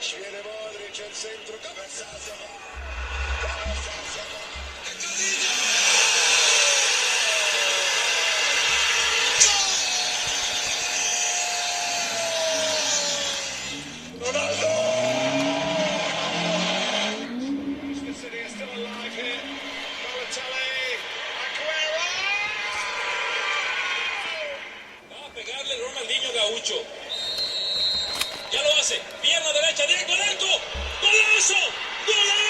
Viene Modric al centro, cabezazo. Cabezazo. Ronaldo. The City is still alive here. Balotelli. Aguero. Va a pegarle Ronaldinho Gaucho. Ya lo hace. Pierna derecha, directo al arco. ¡Golazo! ¡Golazo!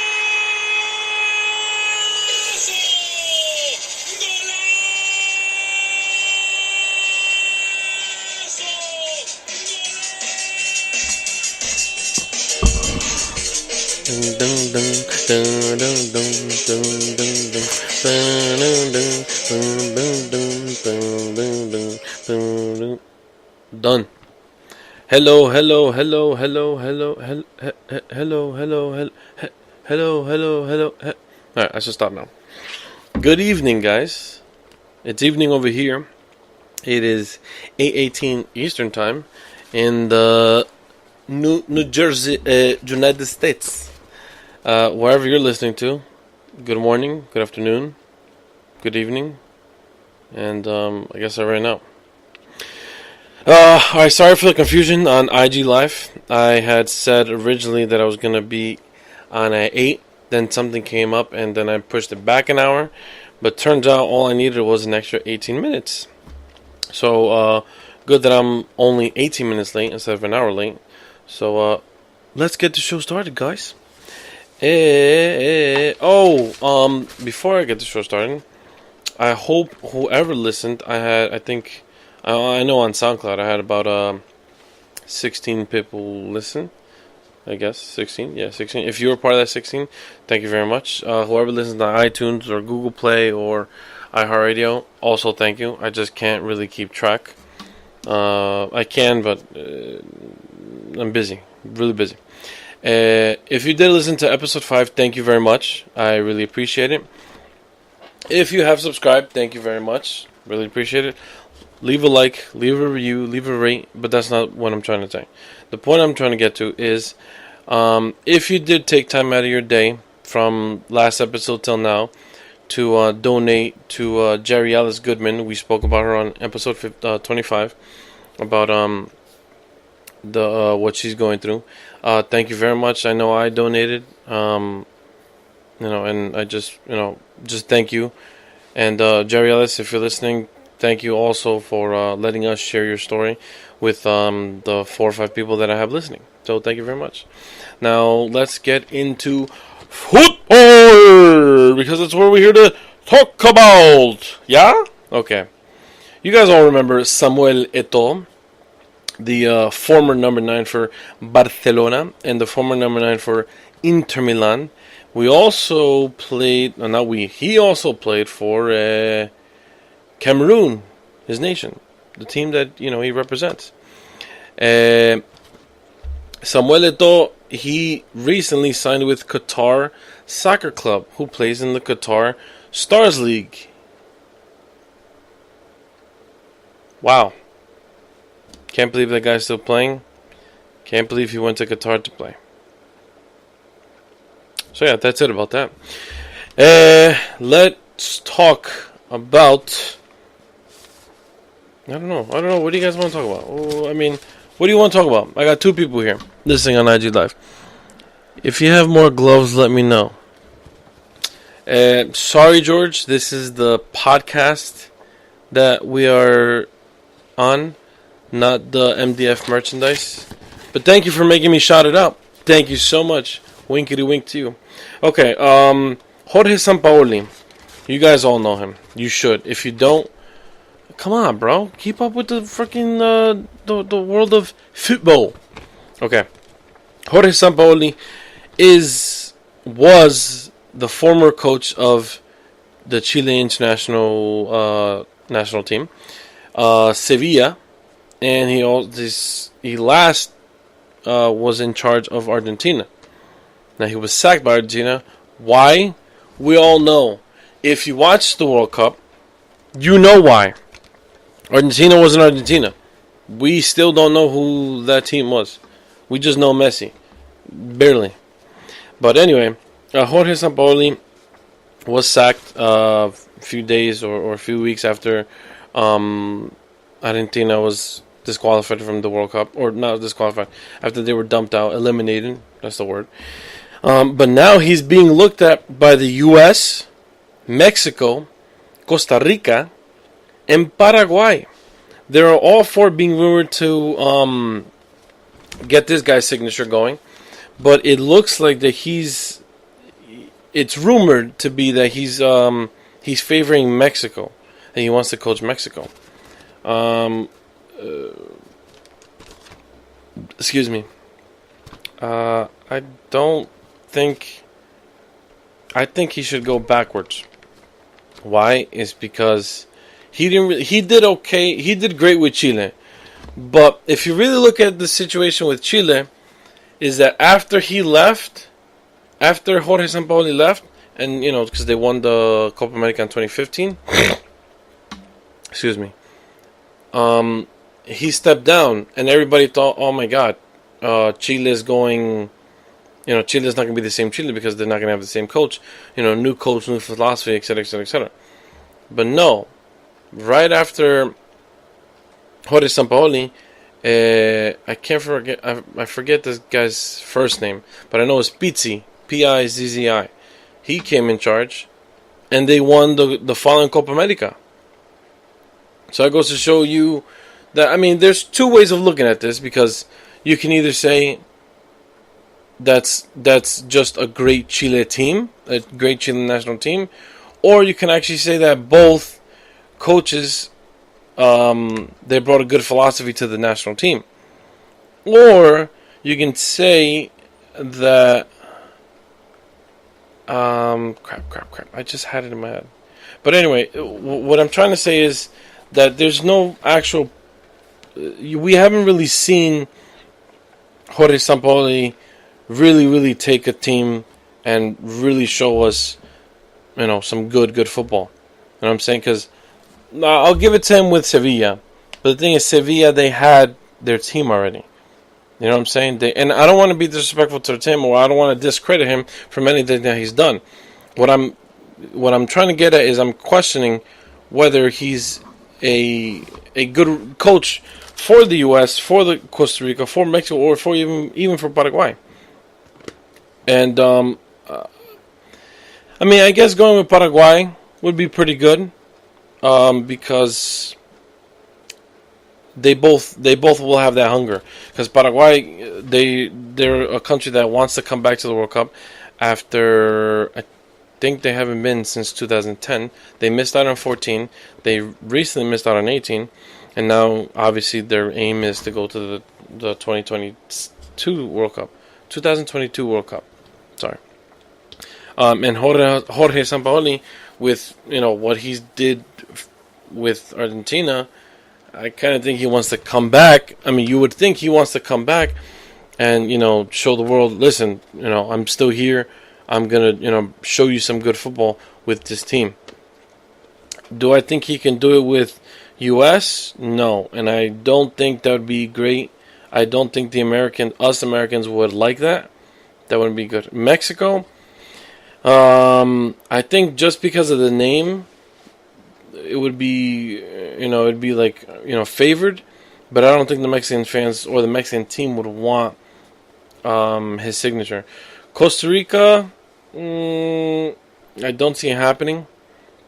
Done. Hello. Alright, I should stop now. Good evening, guys. It's evening over here. It is 8:18 Eastern Time in the New Jersey, United States. Wherever you're listening to, good morning, good afternoon, good evening, and I guess I ran out. Alright, sorry for the confusion on IG Live. I had said originally that I was going to be on at 8, then something came up, and then I pushed it back an hour, but turns out all I needed was an extra 18 minutes. So, good that I'm only 18 minutes late instead of an hour late. So, let's get the show started, guys. Before I get the show started, I hope whoever listened, I know on SoundCloud I had about 16 people listen. I guess 16. Yeah, 16. If you were part of that 16, thank you very much. Whoever listens on iTunes or Google Play or iHeartRadio, also thank you. I just can't really keep track. I can, but I'm busy, really busy. If you did listen to episode 5, thank you very much. I really appreciate it. If you have subscribed, thank you very much. Really appreciate it. Leave a like, leave a review, leave a rate, but that's not what I'm trying to say. The point I'm trying to get to is, if you did take time out of your day from last episode till now to donate to Jerry Alice Goodman, we spoke about her on episode 25 about what she's going through. Thank you very much. I know I donated, and I just thank you. And Jerry Ellis, if you're listening, thank you also for letting us share your story with the 4 or 5 people that I have listening. So thank you very much. Now let's get into football, because that's what we're here to talk about. Yeah? Okay. You guys all remember Samuel Eto'o, the former number 9 for Barcelona and the former number 9 for Inter Milan. We also played, he also played for Cameroon, his nation, the team that he represents. Samuel Eto'o, he recently signed with Qatar Soccer Club, who plays in the Qatar Stars League. Wow. Can't believe that guy's still playing. Can't believe he went to Qatar to play. So yeah, that's it about that. Let's talk about... I don't know. What do you guys want to talk about? What do you want to talk about? I got 2 people here listening on IG Live. If you have more gloves, let me know. Sorry, George. This is the podcast that we are on, not the MDF merchandise. But thank you for making me shout it out. Thank you so much. Winkety wink to you. Okay, Jorge Sampaoli. You guys all know him. You should. If you don't, come on, bro. Keep up with the freaking the world of football. Okay. Jorge Sampaoli was the former coach of the Chile international national team, Sevilla, and he last was in charge of Argentina. Now he was sacked by Argentina. Why? We all know. If you watch the World Cup, you know why. Argentina wasn't Argentina. We still don't know who that team was. We just know Messi. barely. But anyway, Jorge Sampaoli was sacked a few days or a few weeks after Argentina was disqualified from the World Cup, or not disqualified, after they were dumped out, eliminated. That's the word. But now he's being looked at by the U.S., Mexico, Costa Rica, and Paraguay. They're all four being rumored to get this guy's signature going. But it looks like that it's rumored to be that he's favoring Mexico, and he wants to coach Mexico. Excuse me. I think he should go backwards. Why? Is because he did okay. He did great with Chile. But if you really look at the situation with Chile, is that after Jorge Sampaoli left, and because they won the Copa America in 2015, excuse me, he stepped down, and everybody thought, oh my God, Chile is going. Chile's not going to be the same Chile because they're not going to have the same coach. New coach, new philosophy, etc., etc., etc. But no, right after Jorge Sampaoli, I can't forget. I forget this guy's first name, but I know it's Pizzi, Pizzi. He came in charge, and they won the following Copa America. So that goes to show you that there's two ways of looking at this, because you can either say that's just a great Chile team, a great Chile national team, or you can actually say that both coaches they brought a good philosophy to the national team. Or you can say that crap. I just had it in my head. But anyway, what I'm trying to say is that there's no actual. We haven't really seen Jorge Sampaoli really take a team and really show us, some good football. You know what I'm saying? Because I'll give it to him with Sevilla. But the thing is, Sevilla, they had their team already. You know what I'm saying? And I don't want to be disrespectful to the team, or I don't want to discredit him from anything that he's done. What I'm trying to get at is I'm questioning whether he's a good coach for the U.S., for the Costa Rica, for Mexico, or for even for Paraguay. And I guess going with Paraguay would be pretty good, because they both will have that hunger. Because Paraguay, they're a country that wants to come back to the World Cup after, I think they haven't been since 2010. They missed out on 14. They recently missed out on 18, and now obviously their aim is to go to the 2022 World Cup, 2022 World Cup. Sorry. And Jorge Sampaoli, with what he did with Argentina, I kind of think he wants to come back. You would think he wants to come back and show the world, listen, I'm still here. I'm gonna show you some good football with this team. Do I think he can do it with U.S.? No, and I don't think that would be great. I don't think us Americans would like that. That wouldn't be good. Mexico, I think just because of the name, it would be, it'd be like, favored. But I don't think the Mexican fans or the Mexican team would want his signature. Costa Rica, I don't see it happening.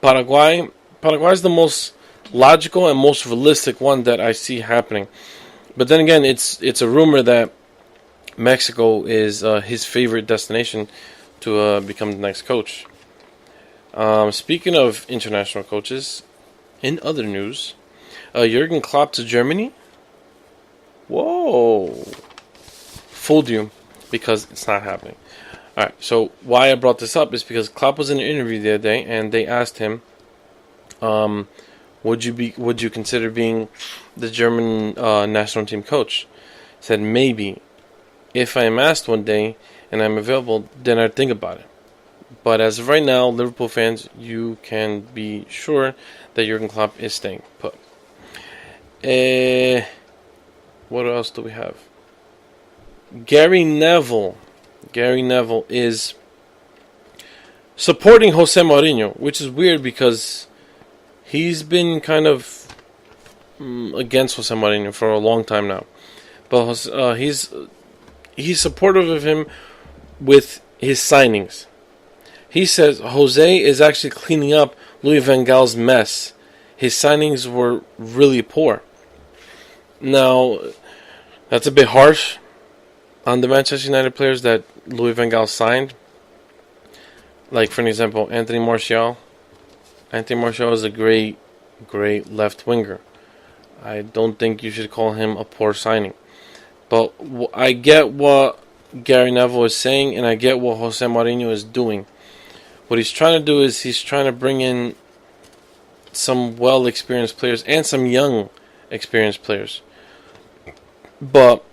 Paraguay is the most logical and most realistic one that I see happening. But then again, it's a rumor that Mexico is his favorite destination to become the next coach. Speaking of international coaches, in other news, Jurgen Klopp to Germany. Whoa. Fooled you, because it's not happening. Alright, so why I brought this up is because Klopp was in an interview the other day, and they asked him, would you consider being the German national team coach? He said, maybe. If I am asked one day and I'm available, then I'd think about it. But as of right now, Liverpool fans, you can be sure that Jurgen Klopp is staying put. What else do we have? Gary Neville Gary Neville is supporting Jose Mourinho, which is weird because he's been kind of against Jose Mourinho for a long time now. But he's supportive of him with his signings. He says Jose is actually cleaning up Louis van Gaal's mess. His signings were really poor. Now, that's a bit harsh on the Manchester United players that Louis van Gaal signed. Like, for an example, Anthony Martial. Anthony Martial is a great left winger. I don't think you should call him a poor signing. But I get what Gary Neville is saying, and I get what Jose Mourinho is doing. What he's trying to do is he's trying to bring in some well-experienced players and some young, experienced players. But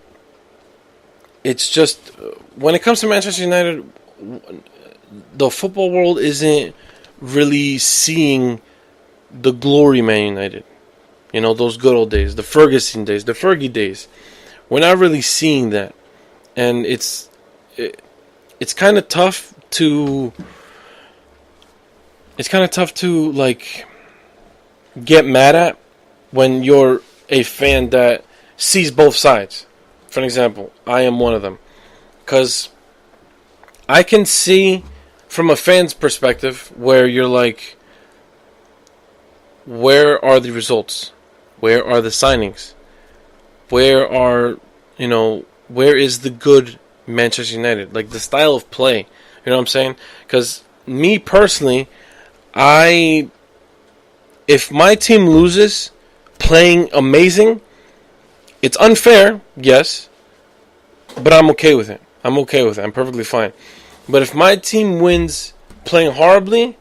it's just, when it comes to Manchester United, the football world isn't really seeing the glory Man United. You know, those good old days, the Ferguson days, the Fergie days. We're not really seeing that. And it's kind of tough to like get mad at when you're a fan that sees both sides. For example, I am one of them, because I can see from a fan's perspective where you're like, where are the results? Where are the signings? Where is the good Manchester United? Like the style of play. You know what I'm saying? Because me personally, if my team loses playing amazing, it's unfair, yes, but I'm okay with it. I'm perfectly fine. But if my team wins playing horribly,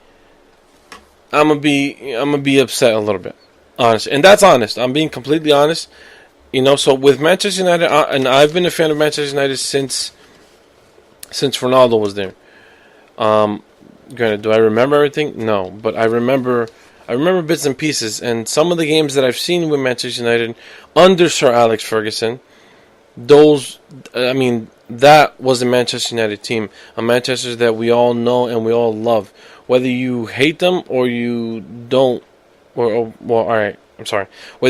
I'm gonna be upset a little bit, honest, and that's honest. I'm being completely honest. You know, so with Manchester United, and I've been a fan of Manchester United since Ronaldo was there. Granted, do I remember everything? No, but I remember bits and pieces. And some of the games that I've seen with Manchester United under Sir Alex Ferguson, that was a Manchester United team, a Manchester that we all know and we all love, whether you hate them or you don't. Whether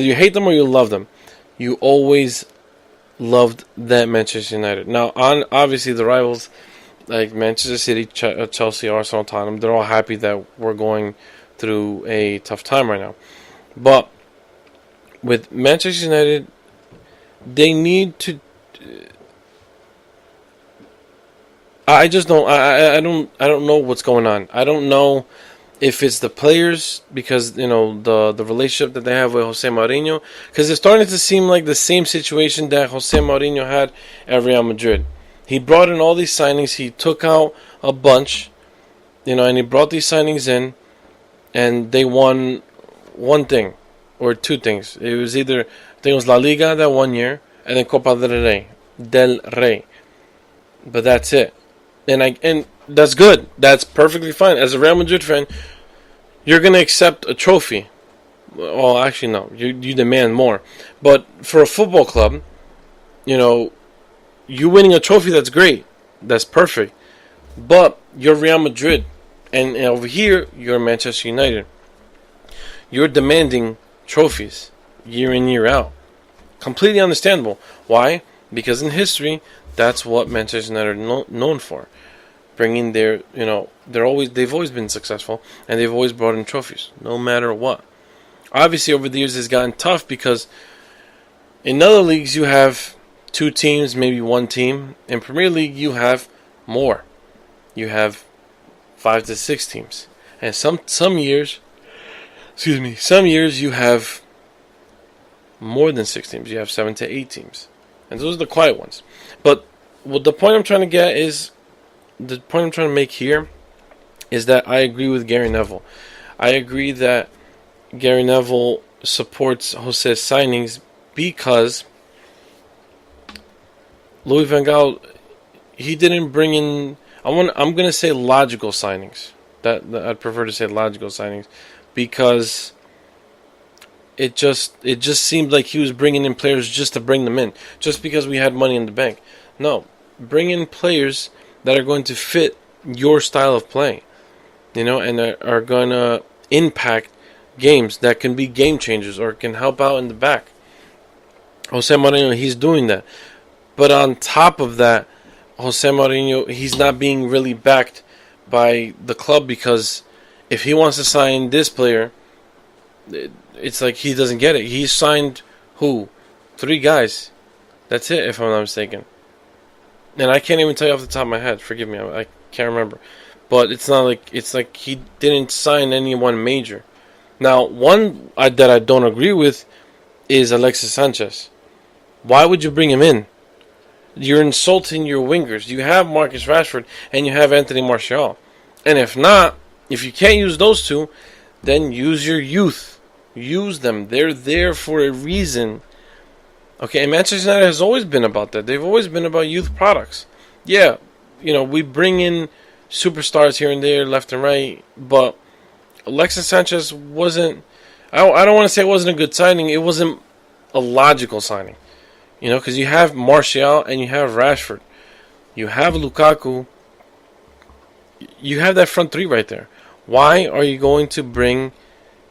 you hate them or you love them, you always loved that Manchester United. Now, obviously, the rivals like Manchester City, Chelsea, Arsenal, Tottenham, they're all happy that we're going through a tough time right now. But with Manchester United, they need to. I just don't. I don't know what's going on. I don't know if it's the players, because the relationship that they have with Jose Mourinho, because it's starting to seem like the same situation that Jose Mourinho had at Real Madrid. He brought in all these signings. He took out a bunch, and he brought these signings in, and they won one thing or two things. It was either, I think it was La Liga that 1 year, and then Copa del Rey. But that's it. And that's good. That's perfectly fine. As a Real Madrid fan, you're gonna accept a trophy. Well, actually, no. You demand more. But for a football club, you winning a trophy, that's great. That's perfect. But you're Real Madrid, and over here you're Manchester United. You're demanding trophies year in, year out. Completely understandable. Why? Because in history, that's what Manchester United are known for. Bringing their, they've always been successful, and they've always brought in trophies, no matter what. Obviously, over the years, it's gotten tough because in other leagues, you have 2 teams, maybe 1 team. In Premier League, you have more. You have 5 to 6 teams, and some years you have more than 6 teams. You have 7 to 8 teams, and those are the quiet ones. But the point I'm trying to make here is that I agree with Gary Neville. I agree that Gary Neville supports Jose's signings because Louis van Gaal, he didn't bring in. I'm gonna say logical signings. That I'd prefer to say logical signings, because it just seemed like he was bringing in players just to bring them in, just because we had money in the bank. No, bring in players that are going to fit your style of play, and are going to impact games, that can be game changers or can help out in the back. Jose Mourinho, he's doing that. But on top of that, Jose Mourinho, he's not being really backed by the club, because if he wants to sign this player, it's like he doesn't get it. He signed who? 3 guys. That's it, if I'm not mistaken. And I can't even tell you off the top of my head. Forgive me, I can't remember. But it's like he didn't sign anyone major. Now, one that I don't agree with is Alexis Sanchez. Why would you bring him in? You're insulting your wingers. You have Marcus Rashford and you have Anthony Martial. And if you can't use those two, then use your youth. Use them. They're there for a reason. Okay, and Manchester United has always been about that. They've always been about youth products. Yeah, we bring in superstars here and there, left and right, but Alexis Sanchez wasn't... I don't want to say it wasn't a good signing. It wasn't a logical signing. Because you have Martial and you have Rashford. You have Lukaku. You have that front three right there. Why are you going to bring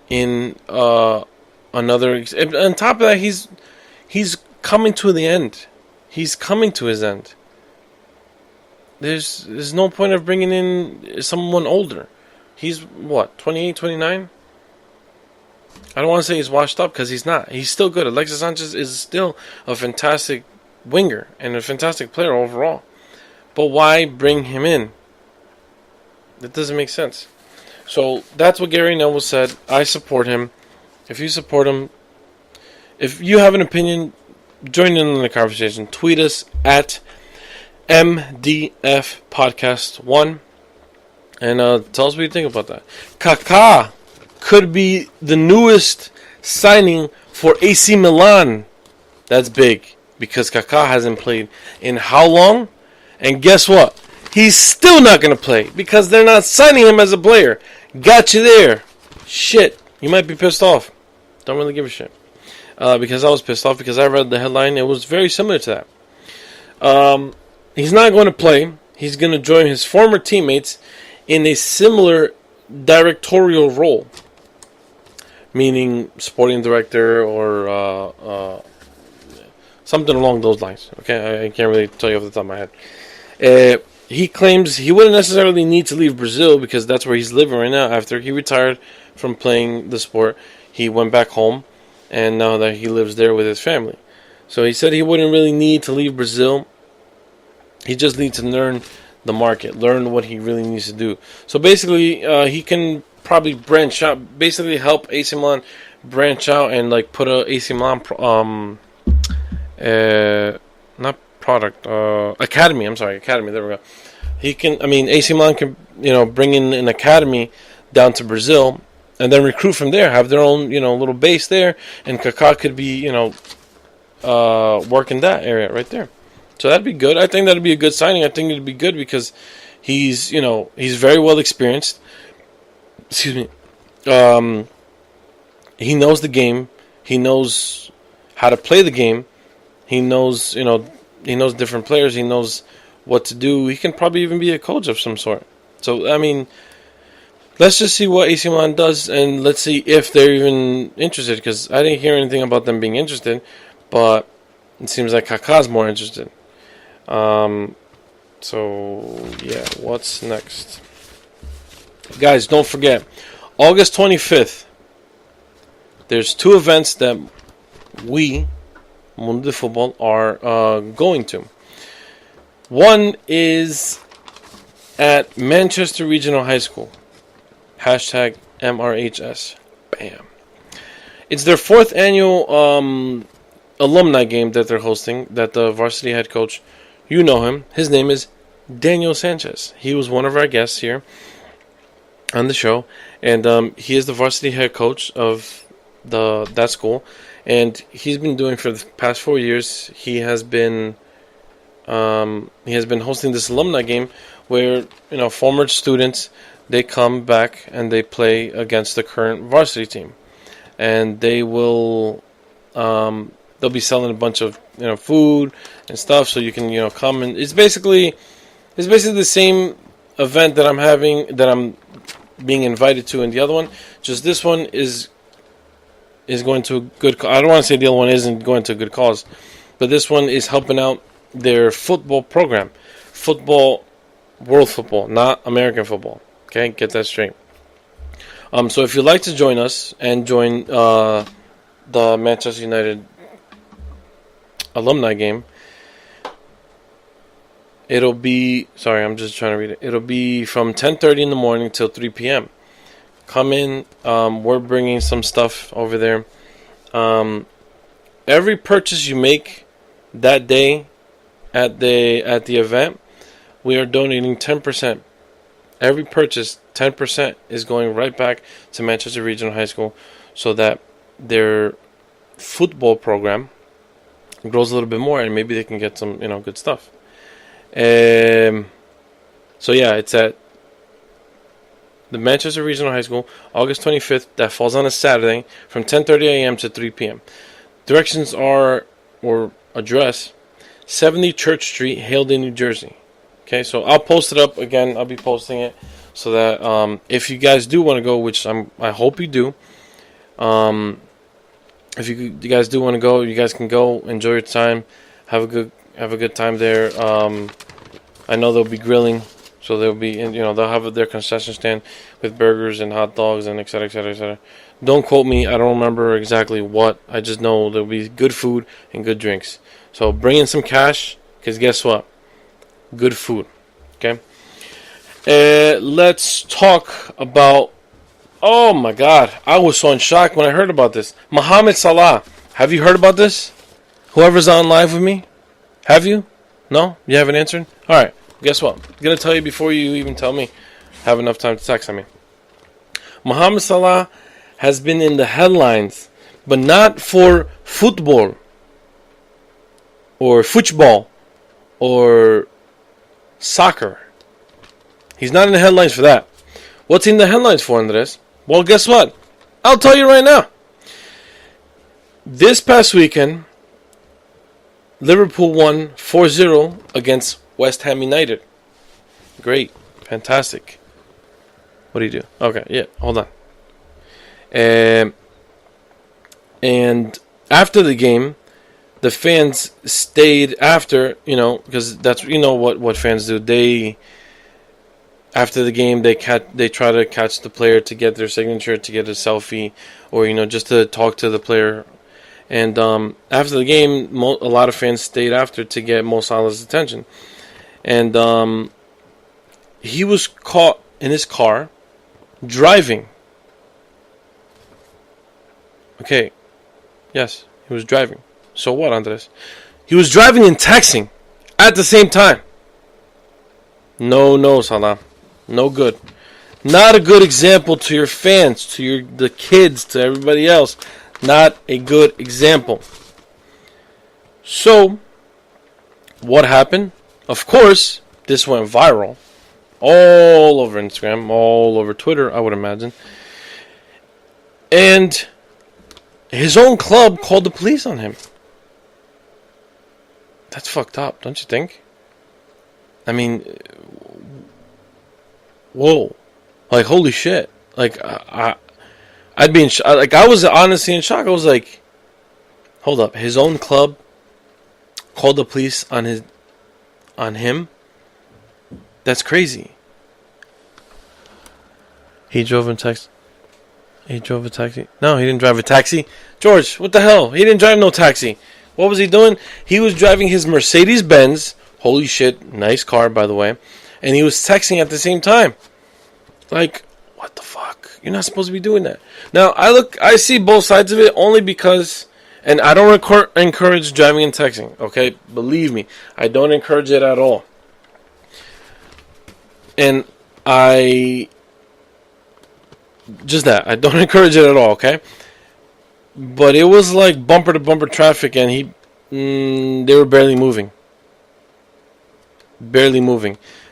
in another... On top of that, he's coming to the end. He's coming to his end. There's no point of bringing in someone older. He's, 28, 29? I don't want to say he's washed up, because he's not. He's still good. Alexis Sanchez is still a fantastic winger and a fantastic player overall. But why bring him in? That doesn't make sense. So that's what Gary Neville said. I support him. If you support him, if you have an opinion, join in on the conversation. Tweet us at MDF Podcast 1 and tell us what you think about that. Kaká could be the newest signing for AC Milan. That's big, because Kaká hasn't played in how long? And guess what? He's still not going to play, because they're not signing him as a player. Got you there. Shit. You might be pissed off. Don't really give a shit. Because I was pissed off, because I read the headline. It was very similar to that. He's not going to play. He's going to join his former teammates in a similar directorial role, meaning sporting director or something along those lines. Okay, I can't really tell you off the top of my head. He claims he wouldn't necessarily need to leave Brazil, because that's where he's living right now. After he retired from playing the sport, he went back home, and now that he lives there with his family. So he said he wouldn't really need to leave Brazil. He just needs to learn the market, learn what he really needs to do. So basically, he can probably branch out, basically help AC Milan branch out and put a AC Milan academy. I'm sorry, academy. There we go. AC Milan can bring in an academy down to Brazil and then recruit from there. Have their own little base there, and Kaká could be work in that area right there. So that'd be good. I think that'd be a good signing. I think it'd be good because he's very well experienced. Excuse me. He knows the game. He knows how to play the game. He knows different players. He knows what to do. He can probably even be a coach of some sort. So let's just see what AC Milan does, and let's see if they're even interested. Because I didn't hear anything about them being interested, but it seems like Kaká's more interested. So yeah, what's next? Guys, don't forget, August 25th, there's 2 events that we, Mundo de Futbol, are going to. One is at Manchester Regional High School. Hashtag MRHS. Bam. It's their 4th annual alumni game that they're hosting, that the varsity head coach, you know him, his name is Daniel Sanchez. He was one of our guests here on the show, and he is the varsity head coach of that school, and he's been doing for the past 4 years. He has been hosting this alumni game where former students, they come back and they play against the current varsity team, and they will they'll be selling a bunch of food and stuff, so you can come, and it's basically It's basically the same event that I'm being invited to in the other one. Just this one is going to a good. I don't want to say the other one isn't going to a good cause, but this one is helping out their football program, world football, not American football. Okay, get that straight. So if you'd like to join us and join the Manchester United alumni game, it'll be. Sorry, I'm just trying to read it. It'll be from 10:30 in the morning till 3 p.m. Come in. We're bringing some stuff over there. Every purchase you make that day at the event, we are donating 10%. Every purchase, 10% is going right back to Manchester Regional High School, so that their football program grows a little bit more, and maybe they can get some good stuff. So yeah, it's at the Manchester Regional High School, August 25th. That falls on a Saturday from 10:30 a.m. to 3 p.m. Directions are, or address, 70 Church Street, Haledon, New Jersey. Okay, so I'll post it up again. I'll be posting it so that if you guys do want to go, which I hope you do. If you guys do want to go, you guys can go. Enjoy your time. Have a good time there. I know they'll be grilling, so they'll be they'll have their concession stand with burgers and hot dogs and etc. etc. etc. Don't quote me. I don't remember exactly what. I just know there'll be good food and good drinks. So bring in some cash, because guess what? Good food. Okay. Let's talk about. Oh my God! I was so in shock when I heard about this. Mohamed Salah. Have you heard about this? Whoever's on live with me, have you? No? You haven't answered? All right. Guess what? I'm gonna tell you before you even tell me. Have enough time to text me. Mohamed Salah has been in the headlines, but not for football or football or soccer. He's not in the headlines for that. What's he in the headlines for, Andres? Well, guess what? I'll tell you right now. This past weekend, Liverpool won 4-0 against West Ham United. Great. Fantastic. What do you do? Okay, yeah, hold on. And after the game, the fans stayed after, because that's, what fans do. After the game, they try to catch the player to get their signature, to get a selfie, or, just to talk to the player. And after the game, a lot of fans stayed after to get Mo Salah's attention. And he was caught in his car driving. Okay. Yes, he was driving. So what, Andres? He was driving and texting at the same time. No, Salah. No good. Not a good example to your fans, to the kids, to everybody else. Not a good example. So, what happened? Of course, this went viral. All over Instagram, all over Twitter, I would imagine. And his own club called the police on him. That's fucked up, don't you think? I mean, whoa. Like, holy shit. Like, I'd be in shock. Like, I was honestly in shock. I was like, hold up. His own club called the police on him? That's crazy. He drove a taxi. No, he didn't drive a taxi. George, what the hell? He didn't drive no taxi. What was he doing? He was driving his Mercedes-Benz. Holy shit. Nice car, by the way. And he was texting at the same time. Like, what the fuck? You're not supposed to be doing that. Now, I see both sides of it only because, and I don't encourage driving and texting, okay? Believe me, I don't encourage it at all. And I don't encourage it at all, okay? But it was like bumper to bumper traffic, and they were barely moving.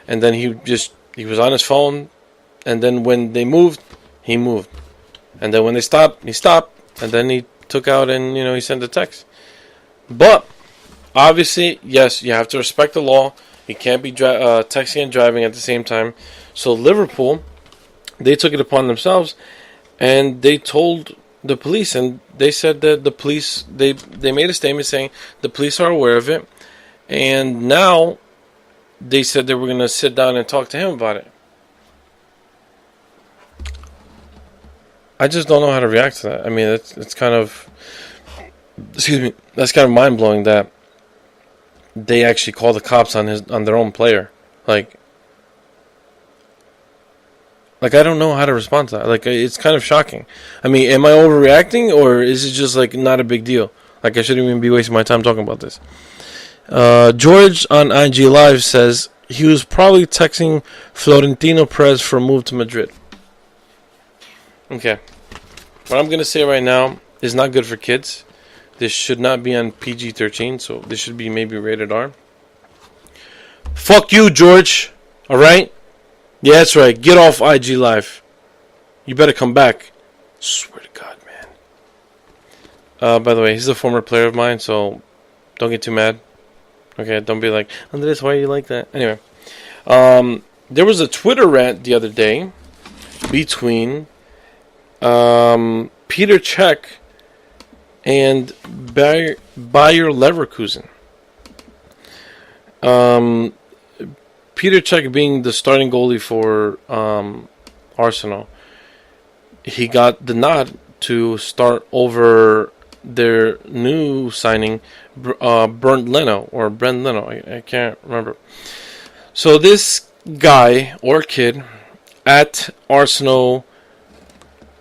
And then he was on his phone, and then when they moved, he moved. And then when they stopped, he stopped, and then he took out and, he sent a text. But, obviously, yes, you have to respect the law. He can't be texting and driving at the same time. So Liverpool, they took it upon themselves, and they told the police, and they said that the police, they made a statement saying the police are aware of it, and now they said they were going to sit down and talk to him about it. I just don't know how to react to that. I mean, it's kind of, excuse me, that's kind of mind blowing that they actually call the cops on their own player. Like I don't know how to respond to that. Like, it's kind of shocking. I mean, am I overreacting, or is it just like not a big deal? Like, I shouldn't even be wasting my time talking about this. George on IG Live says he was probably texting Florentino Perez for a move to Madrid. Okay. What I'm going to say right now is not good for kids. This should not be on PG-13, so this should be maybe rated R. Fuck you, George. Alright? Yeah, that's right. Get off IG Live. You better come back. Swear to God, man. By the way, he's a former player of mine, so don't get too mad. Okay, don't be like, Andres, why are you like that? Anyway. There was a Twitter rant the other day between Peter Cech and Bayer Leverkusen. Peter Cech being the starting goalie for Arsenal, he got the nod to start over their new signing, Brent Leno. I can't remember. So this guy or kid at Arsenal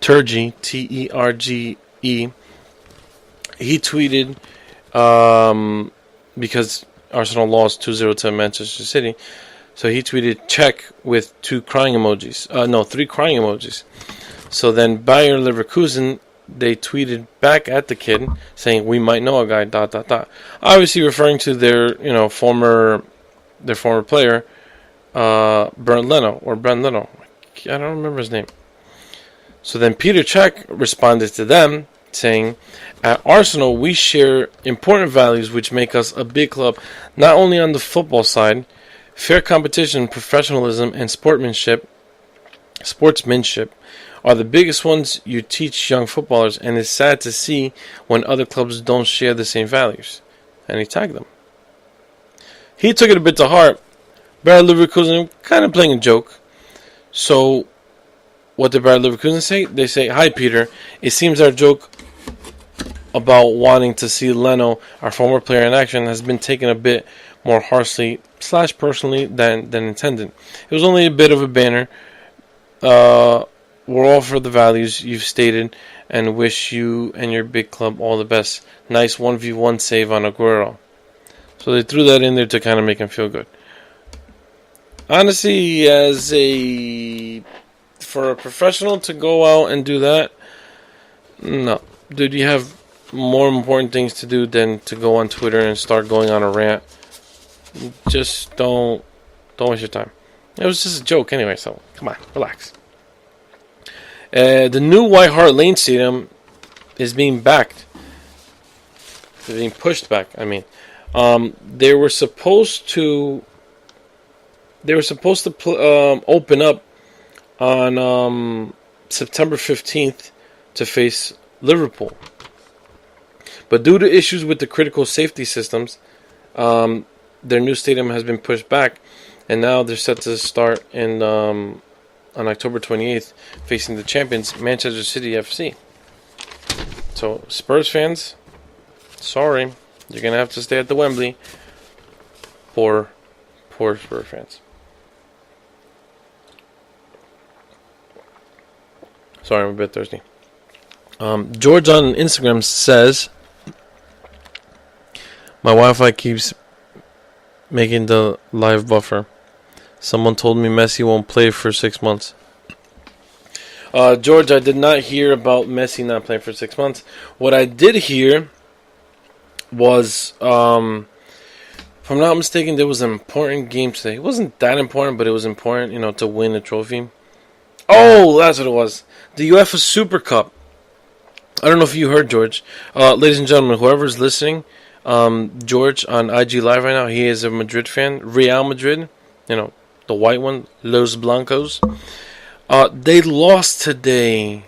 Terge, Terge, he tweeted, because Arsenal lost 2-0 to Manchester City, so he tweeted Cech with 3 crying emojis. So then Bayer Leverkusen, they tweeted back at the kid saying, "We might know a guy, ... Obviously referring to their former player, Brent Leno. I don't remember his name. So then Peter Cech responded to them saying, "At Arsenal, we share important values which make us a big club, not only on the football side. Fair competition, professionalism, and sportsmanship are the biggest ones you teach young footballers, and it's sad to see when other clubs don't share the same values." And he tagged them. He took it a bit to heart. Bayer Leverkusen kind of playing a joke. So what did Bayer Leverkusen say? They say, "Hi Peter, it seems our joke about wanting to see Leno, our former player, in action has been taken a bit more harshly / personally than intended. It was only a bit of a banner. We're all for the values you've stated and wish you and your big club all the best. Nice 1v1 save on Aguero." So they threw that in there to kind of make him feel good. Honestly, for a professional to go out and do that, no. Dude, you have more important things to do than to go on Twitter and start going on a rant. Just don't waste your time. It was just a joke anyway, so come on, relax. The new White Hart Lane Stadium is being pushed back. I mean, they were supposed to open up on September 15th to face Liverpool, but due to issues with the critical safety systems, their new stadium has been pushed back, and now they're set to start on October 28th, facing the champions, Manchester City FC. So, Spurs fans, sorry, you're going to have to stay at the Wembley. Poor Spurs fans. Sorry, I'm a bit thirsty. George on Instagram says, "My Wi-Fi keeps making the live buffer. Someone told me Messi won't play for 6 months." George, I did not hear about Messi not playing for 6 months. What I did hear was, if I'm not mistaken, there was an important game today. It wasn't that important, but it was important, to win a trophy. Oh, that's what it was. The UEFA Super Cup. I don't know if you heard, George. Ladies and gentlemen, whoever's listening, George on IG Live right now. He is a Madrid fan. Real Madrid, the white one, Los Blancos. They lost today.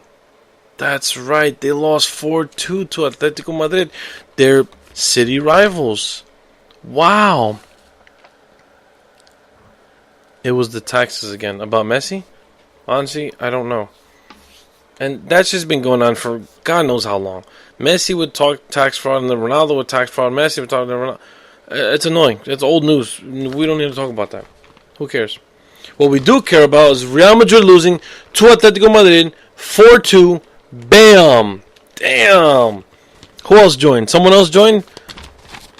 That's right. They lost 4-2 to Atletico Madrid. They're city rivals. Wow. It was the taxes again. About Messi? Honestly, I don't know. And that's just been going on for God knows how long. Messi would talk tax fraud, and then Ronaldo would tax fraud. Messi would talk to Ronaldo. It's annoying. It's old news. We don't need to talk about that. Who cares? What we do care about is Real Madrid losing to Atletico Madrid 4-2. Bam! Damn! Who else joined? Someone else joined?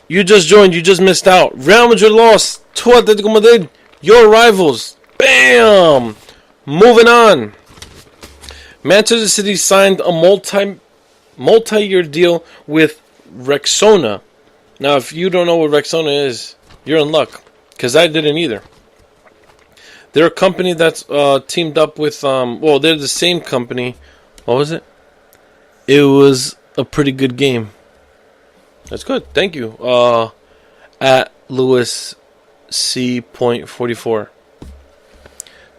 You just joined. You just missed out. Real Madrid lost to Atletico Madrid. Your rivals. Bam! Moving on. Manchester City signed a multi-year deal with Rexona. Now, if you don't know what Rexona is, you're in luck, because I didn't either. They're a company that's teamed up with, they're the same company. What was it? It was a pretty good game. That's good. Thank you. At Lewis C.44.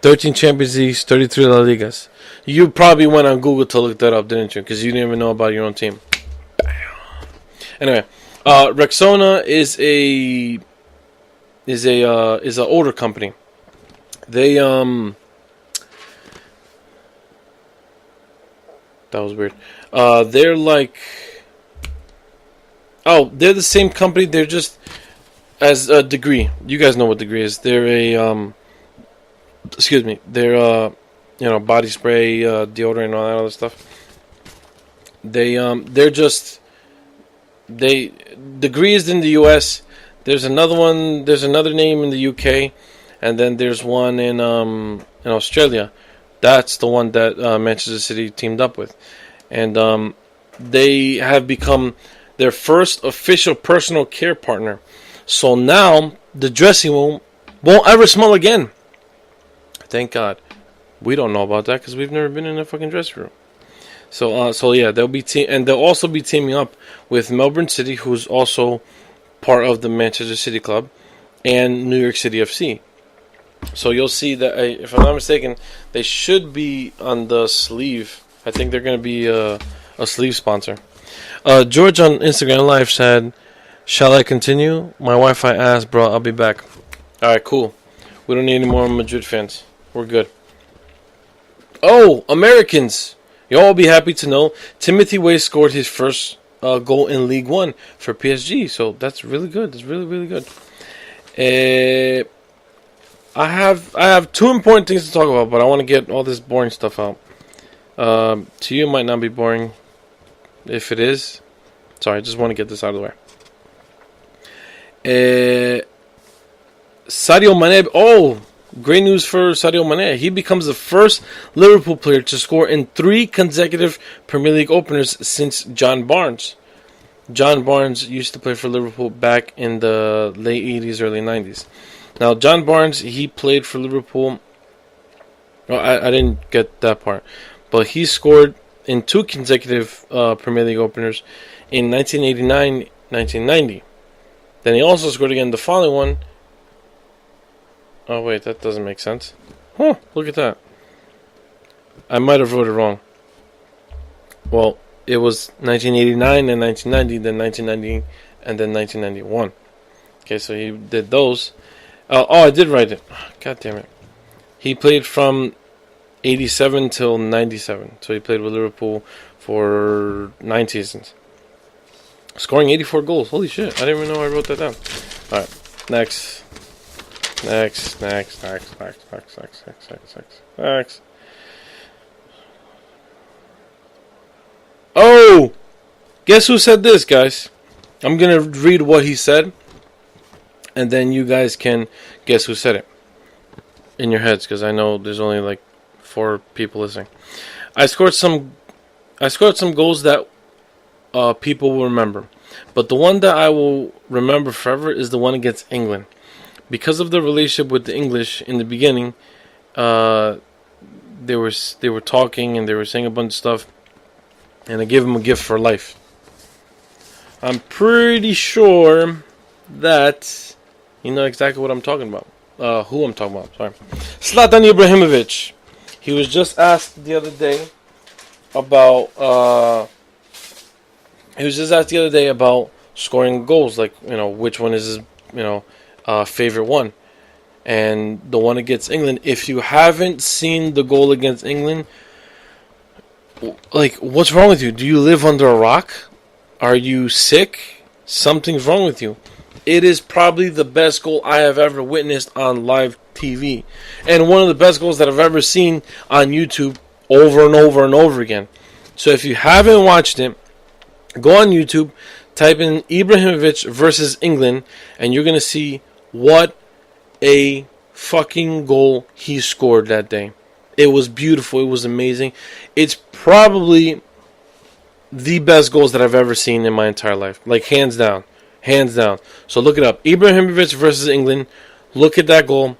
13 Champions Leagues, 33 La Ligas. You probably went on Google to look that up, didn't you? Because you didn't even know about your own team. Bam. Anyway, Rexona is an older company. They that was weird. They're like, they're the same company. They're just as a Degree. You guys know what Degree is. They're a They're body spray, deodorant, and all that other stuff. Degree is in the U.S. There's another one. There's another name in the U.K. And then there's one in Australia. That's the one that Manchester City teamed up with. And they have become their first official personal care partner. So now the dressing room won't ever smell again. Thank God. We don't know about that because we've never been in a fucking dressing room. So yeah, they'll also be teaming up with Melbourne City, who's also part of the Manchester City Club, and New York City FC. So you'll see that, if I'm not mistaken, they should be on the sleeve. I think they're going to be a sleeve sponsor. George on Instagram Live said, "Shall I continue? My Wi-Fi asked, bro. I'll be back." All right, cool. We don't need any more Madrid fans. We're good. Oh, Americans! You'll all be happy to know Timothy Weah scored his first goal in League One for PSG. So that's really good. That's really, really good. I have two important things to talk about, but I want to get all this boring stuff out. To you, it might not be boring. If it is, sorry, I just want to get this out of the way. Sadio Mane. Oh, great news for Sadio Mane. He becomes the first Liverpool player to score in 3 consecutive Premier League openers since John Barnes. John Barnes used to play for Liverpool back in the late 80s, early 90s. Now, John Barnes, he played for Liverpool. Well, I didn't get that part. But he scored in 2 consecutive Premier League openers in 1989, 1990. Then he also scored again the following one. Oh, wait, that doesn't make sense. Huh, look at that. I might have wrote it wrong. Well, it was 1989 and 1990, then 1990, and then 1991. Okay, so he did those. I did write it. God damn it. He played from 87 till 97. So he played with Liverpool for 9 seasons. Scoring 84 goals. Holy shit. I didn't even know I wrote that down. Alright, next. Next. Oh! Guess who said this, guys? I'm going to read what he said. And then you guys can guess who said it in your heads, because I know there's only like 4 people listening. I scored some goals that people will remember, but the one that I will remember forever is the one against England, because of the relationship with the English in the beginning. They were talking and they were saying a bunch of stuff, and I gave them a gift for life. I'm pretty sure that you know exactly what I'm talking about. Who I'm talking about. Sorry. Zlatan Ibrahimovic. He was just asked the other day about. He was just asked the other day about scoring goals. Like, you know, which one is his, favorite one. And the one against England. If you haven't seen the goal against England, like, what's wrong with you? Do you live under a rock? Are you sick? Something's wrong with you. It is probably the best goal I have ever witnessed on live TV. And one of the best goals that I've ever seen on YouTube over and over and over again. So if you haven't watched it, go on YouTube, type in Ibrahimovic versus England, and you're going to see what a fucking goal he scored that day. It was beautiful. It was amazing. It's probably the best goals that I've ever seen in my entire life. Like, hands down. Hands down. So look it up. Ibrahimovic versus England. Look at that goal.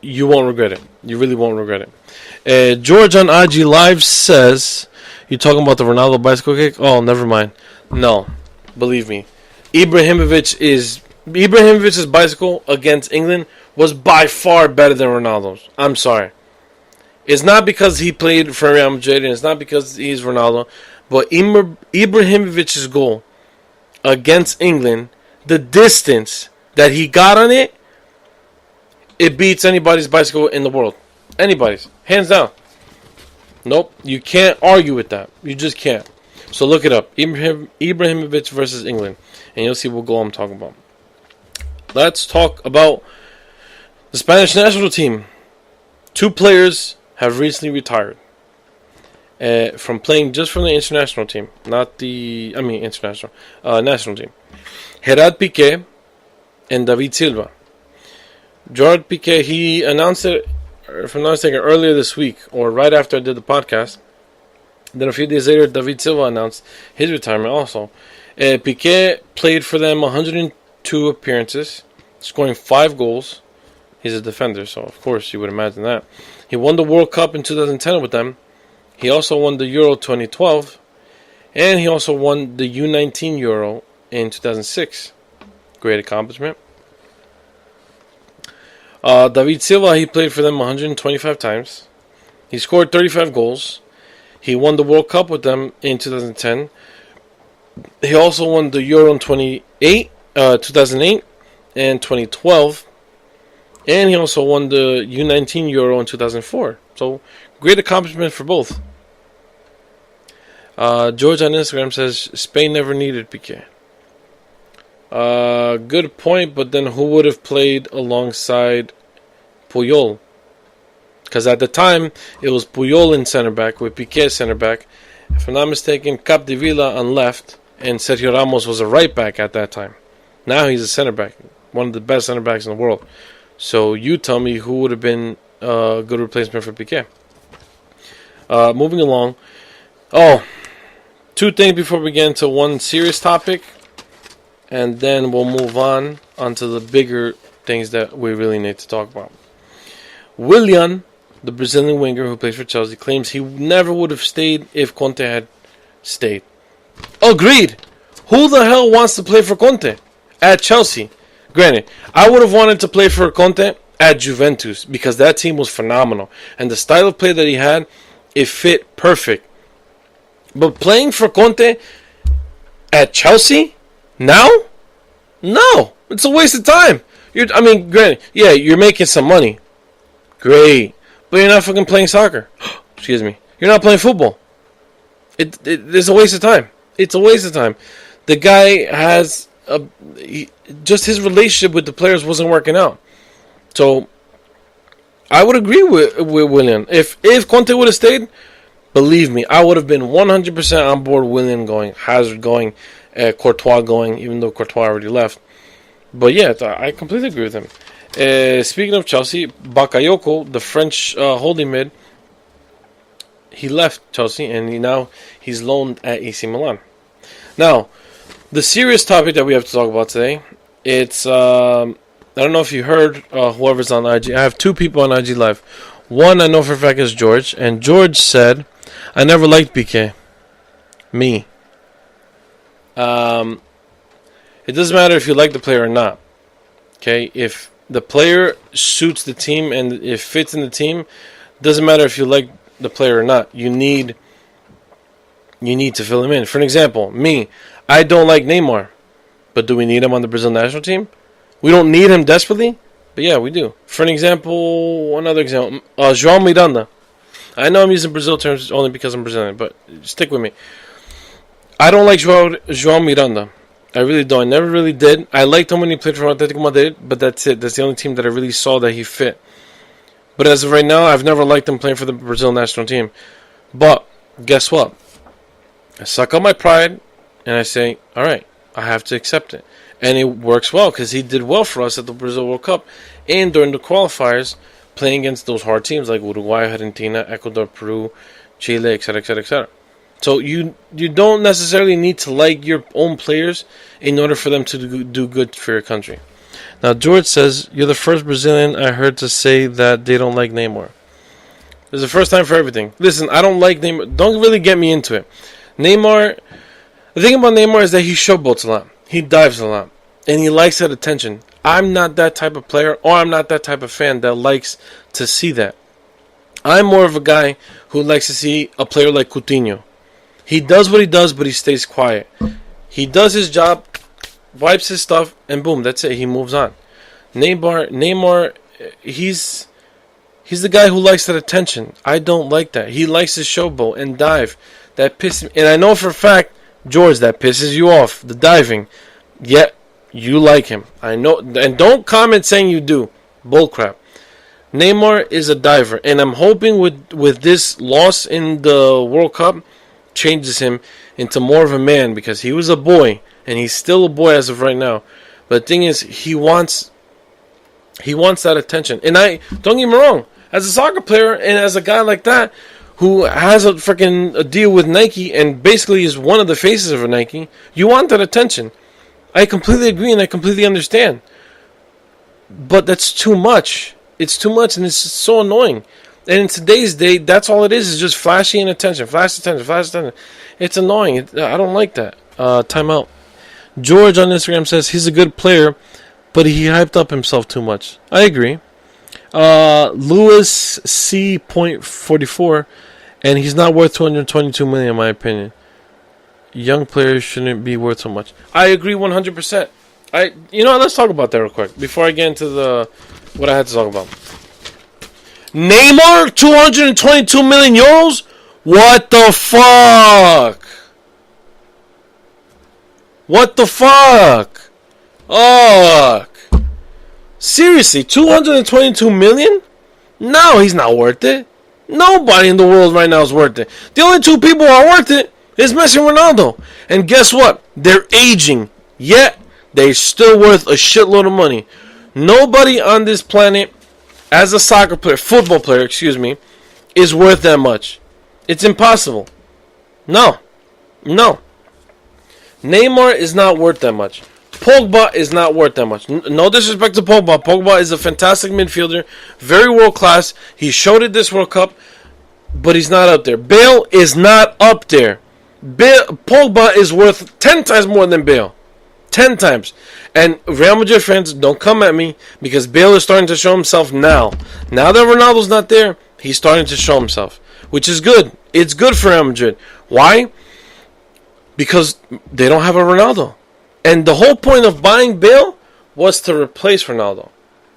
You won't regret it. You really won't regret it. George on IG Live says, you talking about the Ronaldo bicycle kick? Oh, never mind. No. Believe me. Ibrahimovic's bicycle against England was by far better than Ronaldo's. I'm sorry. It's not because he played for Real Madrid, and it's not because he's Ronaldo, but Ibrahimovic's goal against England, the distance that he got on it, it beats anybody's bicycle in the world. Anybody's. Hands down. Nope. You can't argue with that. You just can't. So look it up. Ibrahimovic versus England. And you'll see what goal I'm talking about. Let's talk about the Spanish national team. 2 players have recently retired from playing just from the international team, national team. Gerard Piqué and David Silva. Gerard Piqué, he announced it, if I'm not mistaken, earlier this week, or right after I did the podcast. Then a few days later, David Silva announced his retirement also. Piqué played for them 102 appearances, scoring 5 goals. He's a defender, so of course you would imagine that. He won the World Cup in 2010 with them. He also won the Euro 2012. And he also won the U19 Euro in 2006. Great accomplishment. David Silva, he played for them 125 times. He scored 35 goals. He won the World Cup with them in 2010. He also won the Euro in 2008 and 2012. And he also won the U19 Euro in 2004. So, great accomplishment for both. George on Instagram says, Spain never needed Piqué. Good point, but then who would have played alongside Puyol? Because at the time, it was Puyol in center back with Piqué center back. If I'm not mistaken, Capdevila on left, and Sergio Ramos was a right back at that time. Now he's a center back, one of the best center backs in the world. So you tell me who would have been a good replacement for Piqué. Moving along. Oh, 2 things before we get into one serious topic. And then we'll move on onto the bigger things that we really need to talk about. Willian, the Brazilian winger who plays for Chelsea, claims he never would have stayed if Conte had stayed. Agreed. Who the hell wants to play for Conte at Chelsea? Granted, I would have wanted to play for Conte at Juventus because that team was phenomenal. And the style of play that he had, it fit perfect. But playing for Conte at Chelsea? Now? No. It's a waste of time. Granted, yeah, you're making some money. Great. But you're not fucking playing soccer. Excuse me. You're not playing football. It's a waste of time. It's a waste of time. The guy has... just his relationship with the players wasn't working out. So, I would agree with Willian. If Conte would have stayed, believe me, I would have been 100% on board Willian going, Hazard going, Courtois going, even though Courtois already left. But yeah, I completely agree with him. Speaking of Chelsea, Bakayoko, the French holding mid, he left Chelsea and he's loaned at AC Milan. Now, the serious topic that we have to talk about today, it's, I don't know if you heard, whoever's on IG. I have 2 people on IG Live. One I know for a fact is George, and George said, I never liked Piqué. Me. It doesn't matter if you like the player or not. Okay, if the player suits the team and it fits in the team, doesn't matter if you like the player or not. You need to fill him in. For an example, me, I don't like Neymar, but do we need him on the Brazil national team? We don't need him desperately, but yeah, we do. For an example, another example, João Miranda. I know I'm using Brazil terms only because I'm Brazilian, but stick with me. I don't like João Miranda. I really don't. I never really did. I liked him when he played for Atletico Madrid, but that's it. That's the only team that I really saw that he fit. But as of right now, I've never liked him playing for the Brazil national team. But guess what? I suck up my pride, and I say, all right, I have to accept it. And it works well, because he did well for us at the Brazil World Cup and during the qualifiers, playing against those hard teams like Uruguay, Argentina, Ecuador, Peru, Chile, etc., etc., etc. So you don't necessarily need to like your own players in order for them to do good for your country. Now, George says, you're the first Brazilian I heard to say that they don't like Neymar. There's a first time for everything. Listen, I don't like Neymar. Don't really get me into it. Neymar, the thing about Neymar is that he showboats a lot. He dives a lot. And he likes that attention. I'm not that type of player, or I'm not that type of fan that likes to see that. I'm more of a guy who likes to see a player like Coutinho. He does what he does, but he stays quiet. He does his job, wipes his stuff, and boom, that's it. He moves on. Neymar, he's the guy who likes that attention. I don't like that. He likes to showboat and dive. That pisses me. And I know for a fact, George, that pisses you off, the diving. Yet, you like him. I know. And don't comment saying you do. Bullcrap. Neymar is a diver. And I'm hoping with this loss in the World Cup, changes him into more of a man, because he was a boy and he's still a boy as of right now. But the thing is, he wants that attention. And I don't get me wrong, as a soccer player and as a guy like that who has a deal with Nike and basically is one of the faces of Nike, you want that attention. I completely agree and I completely understand. But that's too much. It's too much and it's so annoying. And in today's day, that's all it is just flashy and attention. Flash attention. It's annoying. I don't like that. Time out. George on Instagram says he's a good player, but he hyped up himself too much. I agree. Lewis C. .44, and he's not worth 222 million in my opinion. Young players shouldn't be worth so much. I agree 100%. Let's talk about that real quick before I get into what I had to talk about. Neymar, 222 million euros? What the fuck? What the fuck? Seriously, 222 million? No, he's not worth it. Nobody in the world right now is worth it. The only two people who are worth it is Messi and Ronaldo. And guess what? They're aging. Yet, they're still worth a shitload of money. Nobody on this planet, as a football player, is worth that much. It's impossible. No. Neymar is not worth that much. Pogba is not worth that much. No disrespect to Pogba. Pogba is a fantastic midfielder, very world class. He showed it this World Cup, but he's not up there. Bale is not up there. Pogba is worth 10 times more than Bale. 10 times. And Real Madrid fans, don't come at me, because Bale is starting to show himself now. Now that Ronaldo's not there, he's starting to show himself, which is good. It's good for Real Madrid. Why? Because they don't have a Ronaldo. And the whole point of buying Bale was to replace Ronaldo.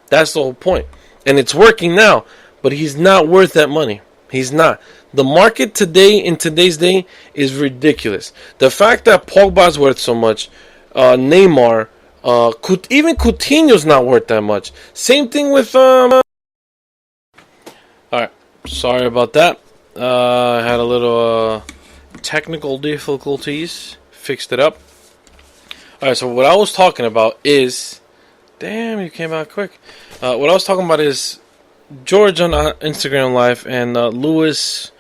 That's the whole point. And it's working now, but he's not worth that money. He's not. The market today, in today's day, is ridiculous. The fact that Pogba's worth so much, Neymar, even Coutinho's not worth that much. Same thing with Alright, sorry about that. I had a little technical difficulties. Fixed it up. Alright, so what I was talking about is... Damn, you came out quick. What I was talking about is George on Instagram Live and Lewis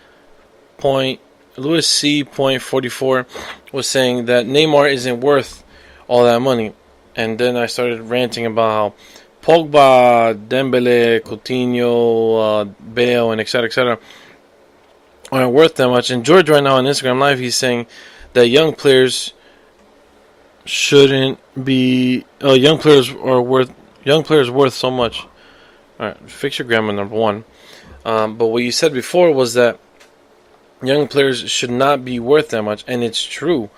C. .44 was saying that Neymar isn't worth all that money. And then I started ranting about how Pogba, Dembele, Coutinho, Bale, and etc. aren't worth that much. And George right now on Instagram Live, he's saying that young players shouldn't be young players worth so much. All right, fix your grammar, number one. But what you said before was that young players should not be worth that much, and it's true.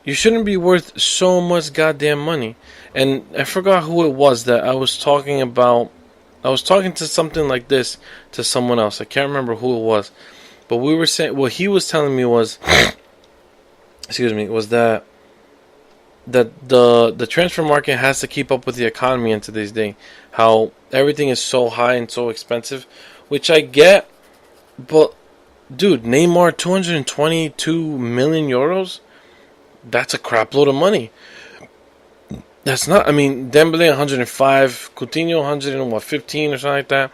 You shouldn't be worth so much goddamn money. And I forgot who it was that I was talking about. I was talking to something like this to someone else. I can't remember who it was. But we were saying, what he was telling me was, was that the transfer market has to keep up with the economy in today's day. How everything is so high and so expensive, which I get, but dude, Neymar, 222 million euros? That's a crap load of money. That's not, I mean, Dembele 105, Coutinho 115 or something like that.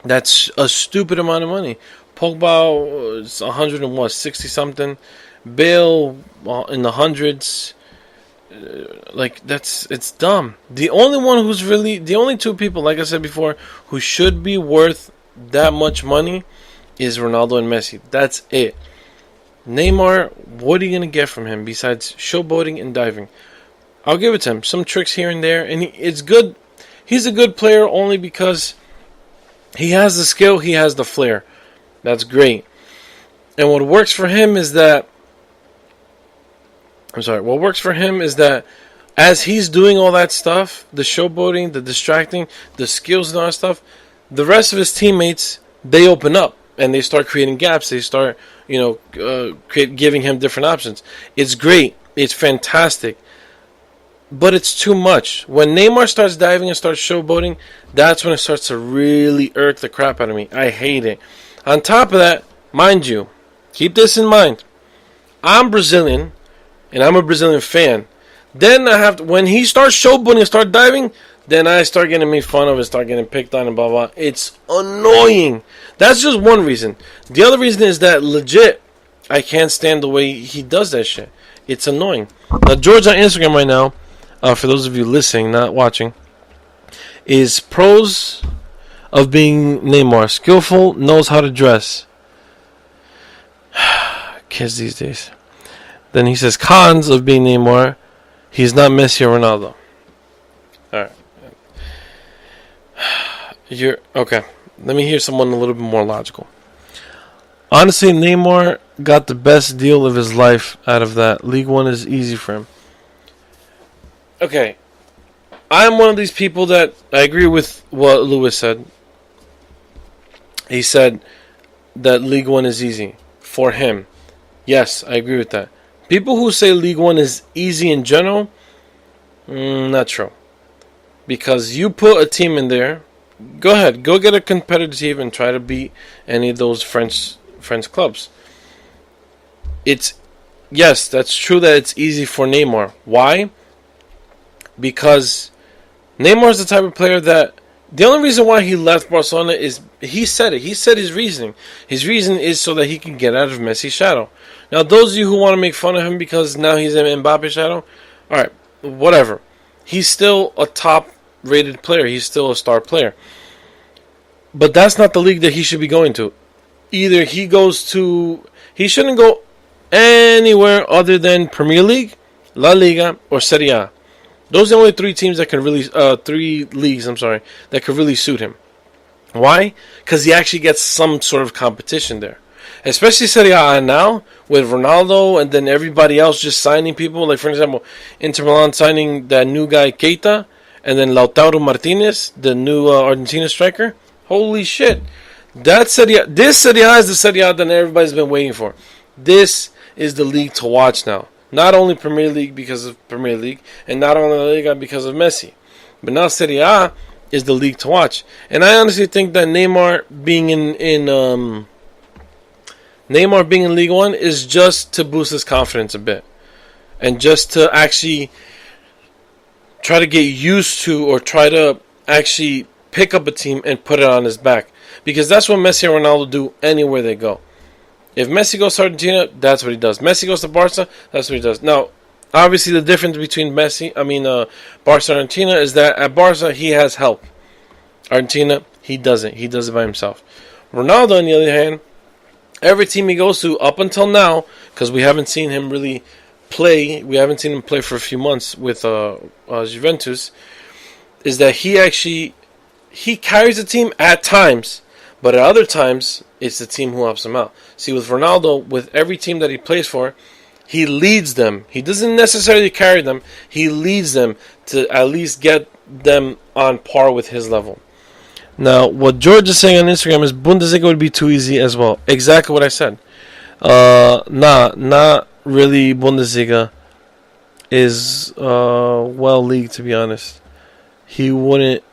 That's a stupid amount of money. Pogba is 160 something. Bale in the hundreds. It's dumb. The only two people, like I said before, who should be worth that much money is Ronaldo and Messi. That's it. Neymar, what are you going to get from him besides showboating and diving? I'll give it to him. Some tricks here and there, and it's good. He's a good player only because he has the skill, he has the flair. That's great. And what works for him is that as he's doing all that stuff, the showboating, the distracting, the skills and all that stuff, the rest of his teammates, they open up and they start creating gaps. They start, giving him different options. It's great. It's fantastic. But it's too much. When Neymar starts diving and starts showboating, that's when it starts to really irk the crap out of me. I hate it. On top of that, mind you, keep this in mind. I'm Brazilian, and I'm a Brazilian fan. Then when he starts showboating and start diving, then I start getting made fun of and start getting picked on and blah, blah. It's annoying. That's just one reason. The other reason is that legit, I can't stand the way he does that shit. It's annoying. Now, George on Instagram right now, for those of you listening, not watching, is pros of being Neymar. Skillful, knows how to dress. Kids these days. Then he says cons of being Neymar. He's not Messi or Ronaldo. Alright. Okay. Let me hear someone a little bit more logical. Honestly, Neymar got the best deal of his life out of that. League One is easy for him. Okay. I'm one of these people that I agree with what Lewis said. He said that League One is easy for him. Yes, I agree with that. People who say League One is easy in general, not true. Because you put a team in there, go ahead, go get a competitive team and try to beat any of those French clubs. Yes, that's true that it's easy for Neymar. Why? Because Neymar is the type of player that the only reason why he left Barcelona is he said it. He said his reasoning. His reason is so that he can get out of Messi's shadow. Now, those of you who want to make fun of him because now he's in Mbappe's shadow, all right, whatever. He's still a top-rated player. He's still a star player. But that's not the league that he should be going to. Either he shouldn't go anywhere other than Premier League, La Liga, or Serie A. Those are the only three leagues that could really suit him. Why? Because he actually gets some sort of competition there. Especially Serie A now, with Ronaldo and then everybody else just signing people. Like, for example, Inter Milan signing that new guy, Keita, and then Lautaro Martinez, the new Argentina striker. Holy shit. This Serie A is the Serie A that everybody's been waiting for. This is the league to watch now. Not only Premier League because of Premier League, and not only La Liga because of Messi. But now Serie A is the league to watch. And I honestly think that Neymar being in League One is just to boost his confidence a bit. And just to actually try to get used to or try to actually pick up a team and put it on his back. Because that's what Messi and Ronaldo do anywhere they go. If Messi goes to Argentina, that's what he does. Messi goes to Barca, that's what he does. Now, obviously the difference between Barca and Argentina is that at Barca he has help. Argentina, he doesn't. He does it by himself. Ronaldo, on the other hand, every team he goes to up until now, because we haven't seen him really play, we haven't seen him play for a few months with Juventus, is that he carries the team at times, but at other times it's the team who helps him out. See, with Ronaldo, with every team that he plays for, he leads them. He doesn't necessarily carry them. He leads them to at least get them on par with his level. Now, what George is saying on Instagram is Bundesliga would be too easy as well. Exactly what I said. Not really. Bundesliga is well league, to be honest. He wouldn't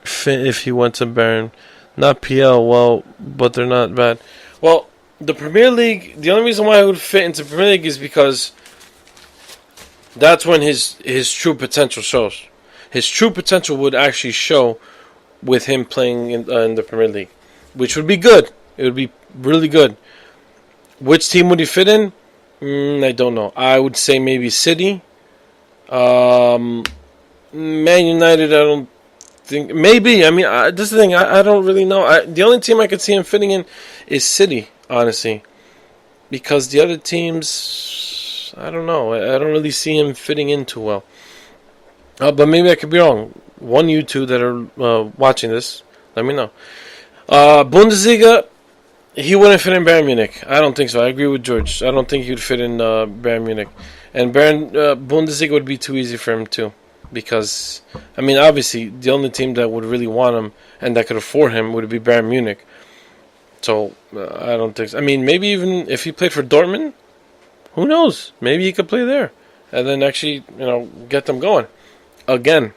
fit if he went to Bayern. Not PL, well, but they're not bad. Well, the Premier League, the only reason why I would fit into Premier League is because that's when his true potential shows. His true potential would actually show with him playing in the Premier League, which would be good. It would be really good. Which team would he fit in? I don't know. I would say maybe City. Man United, I don't think. Maybe. I mean, this is the thing. I don't really know. The only team I could see him fitting in is City, honestly. Because the other teams, I don't know. I don't really see him fitting in too well. But maybe I could be wrong. One you two that are watching this, let me know. Bundesliga, he wouldn't fit in Bayern Munich. I don't think so. I agree with George. I don't think he would fit in Bayern Munich. And Bundesliga would be too easy for him too. Because, I mean, obviously, the only team that would really want him and that could afford him would be Bayern Munich. So, I don't think so. I mean, maybe even if he played for Dortmund, who knows? Maybe he could play there. And then actually, get them going. Again,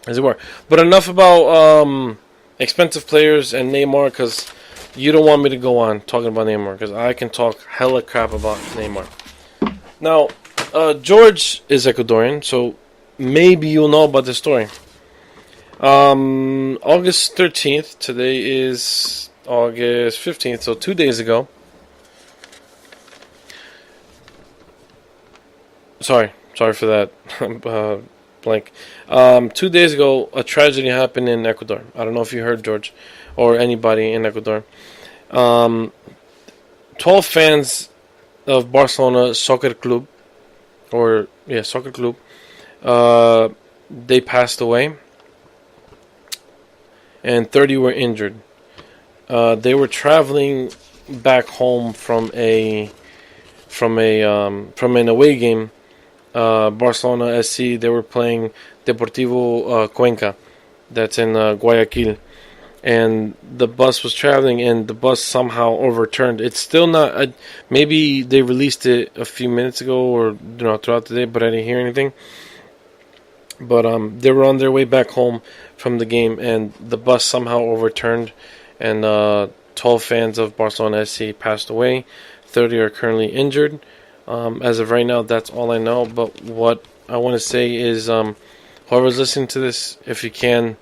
as it were. But enough about expensive players and Neymar, because you don't want me to go on talking about Neymar, because I can talk hella crap about Neymar. Now, George is Ecuadorian, so maybe you'll know about this story. August 13th, today is August 15th, so 2 days ago. Sorry for that. Blank. 2 days ago, a tragedy happened in Ecuador. I don't know if you heard, George, or anybody in Ecuador. 12 fans of Barcelona Soccer Club, Soccer Club, they passed away, and 30 were injured. They were traveling back home from an away game. Barcelona SC, they were playing Deportivo Cuenca, that's in Guayaquil, and the bus was traveling, and the bus somehow overturned. It's still not. Maybe they released it a few minutes ago, or throughout the day, but I didn't hear anything. But they were on their way back home from the game, and the bus somehow overturned, and 12 fans of Barcelona SC passed away. 30 are currently injured. As of right now, that's all I know. But what I want to say is, whoever's listening to this, if you can,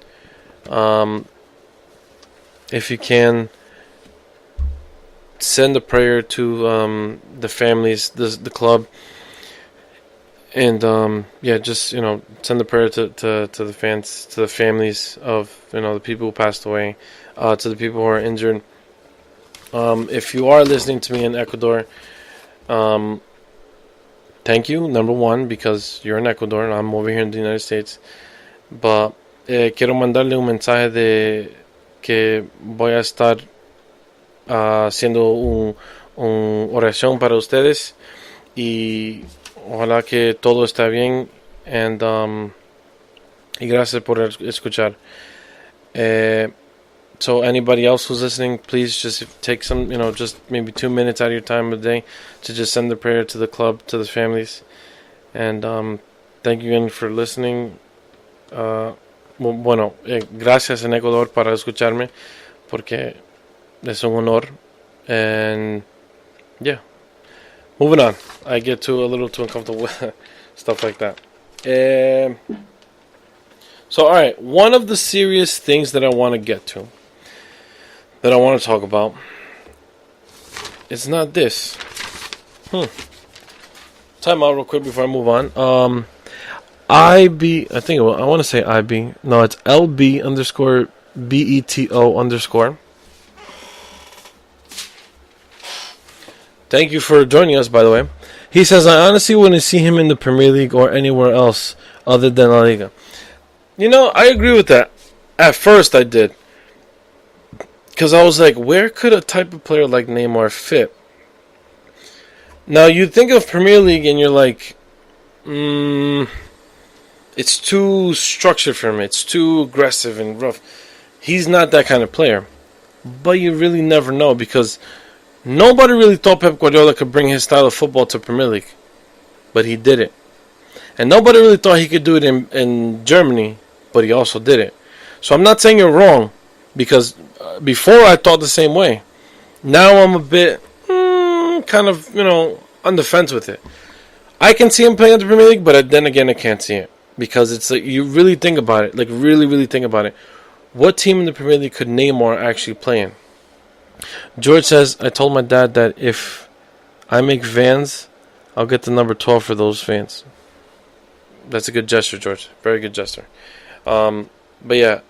send a prayer to the families, the club, and just send a prayer to the fans, to the families of the people who passed away, to the people who are injured. If you are listening to me in Ecuador, thank you, number one, because you're in Ecuador and I'm over here in the United States. But quiero mandarle un mensaje de que voy a estar haciendo un oración para ustedes, y ojalá que todo esté bien, y gracias por escuchar. So anybody else who's listening, please just take some, just maybe 2 minutes out of your time of the day to just send the prayer to the club, to the families. And thank you again for listening. Gracias en Ecuador para escucharme, porque es un honor. And yeah, moving on. I get a little too uncomfortable with stuff like that. So alright, one of the serious things that I want to get to, that I want to talk about, it's not this. Time out real quick before I move on. I want to say IB. No, it's LB_BETO_. Thank you for joining us, by the way. He says, I honestly wouldn't see him in the Premier League or anywhere else other than La Liga. You know, I agree with that. At first, I did. Because I was like, where could a type of player like Neymar fit? Now, you think of Premier League and you're like, it's too structured for him. It's too aggressive and rough. He's not that kind of player. But you really never know because nobody really thought Pep Guardiola could bring his style of football to Premier League. But he did it. And nobody really thought he could do it in Germany. But he also did it. So I'm not saying you're wrong. Because before I thought the same way. Now I'm a bit kind of, on the fence with it. I can see him playing in the Premier League, but then again, I can't see it. Because it's like, you really think about it. Like, really, really think about it. What team in the Premier League could Neymar actually play in? George says, I told my dad that if I make Vans, I'll get the number 12 for those Vans. That's a good gesture, George. Very good gesture. But yeah,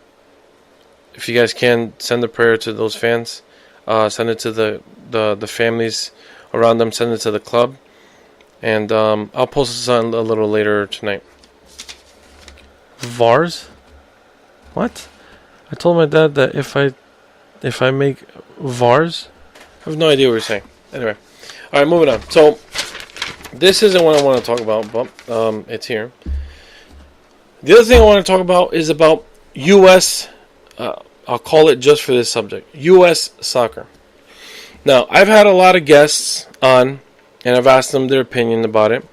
if you guys can, send a prayer to those fans. Send it to the families around them. Send it to the club. And I'll post this on a little later tonight. Vars? What? I told my dad that if I make Vars, I have no idea what you're saying. Anyway, all right, moving on. So this isn't what I want to talk about, but it's here. The other thing I want to talk about is about U.S. I'll call it just for this subject: U.S. soccer. Now, I've had a lot of guests on, and I've asked them their opinion about it,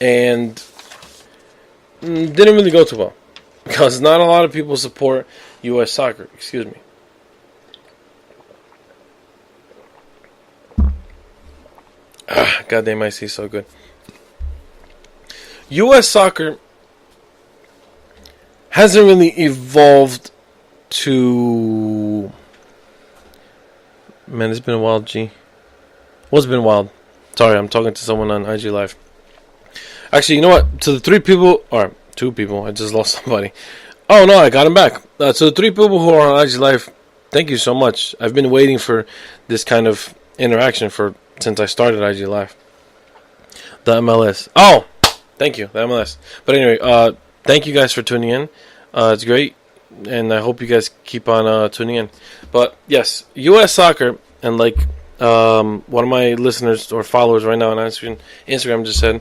and didn't really go too well. Because not a lot of people support U.S. soccer. Excuse me. God damn, I see so good. U.S. soccer hasn't really evolved to... Man, it's been a while, G. What's been wild? Sorry, I'm talking to someone on IG Live. Actually, you know what? To the three people... Or two people. I just lost somebody. Oh, no, I got him back. To the three people who are on IG Live, thank you so much. I've been waiting for this kind of interaction since I started IG Live. The MLS. Oh, thank you, the MLS. But anyway, thank you guys for tuning in. It's great, and I hope you guys keep on tuning in. But yes, U.S. soccer, and like one of my listeners or followers right now on Instagram just said,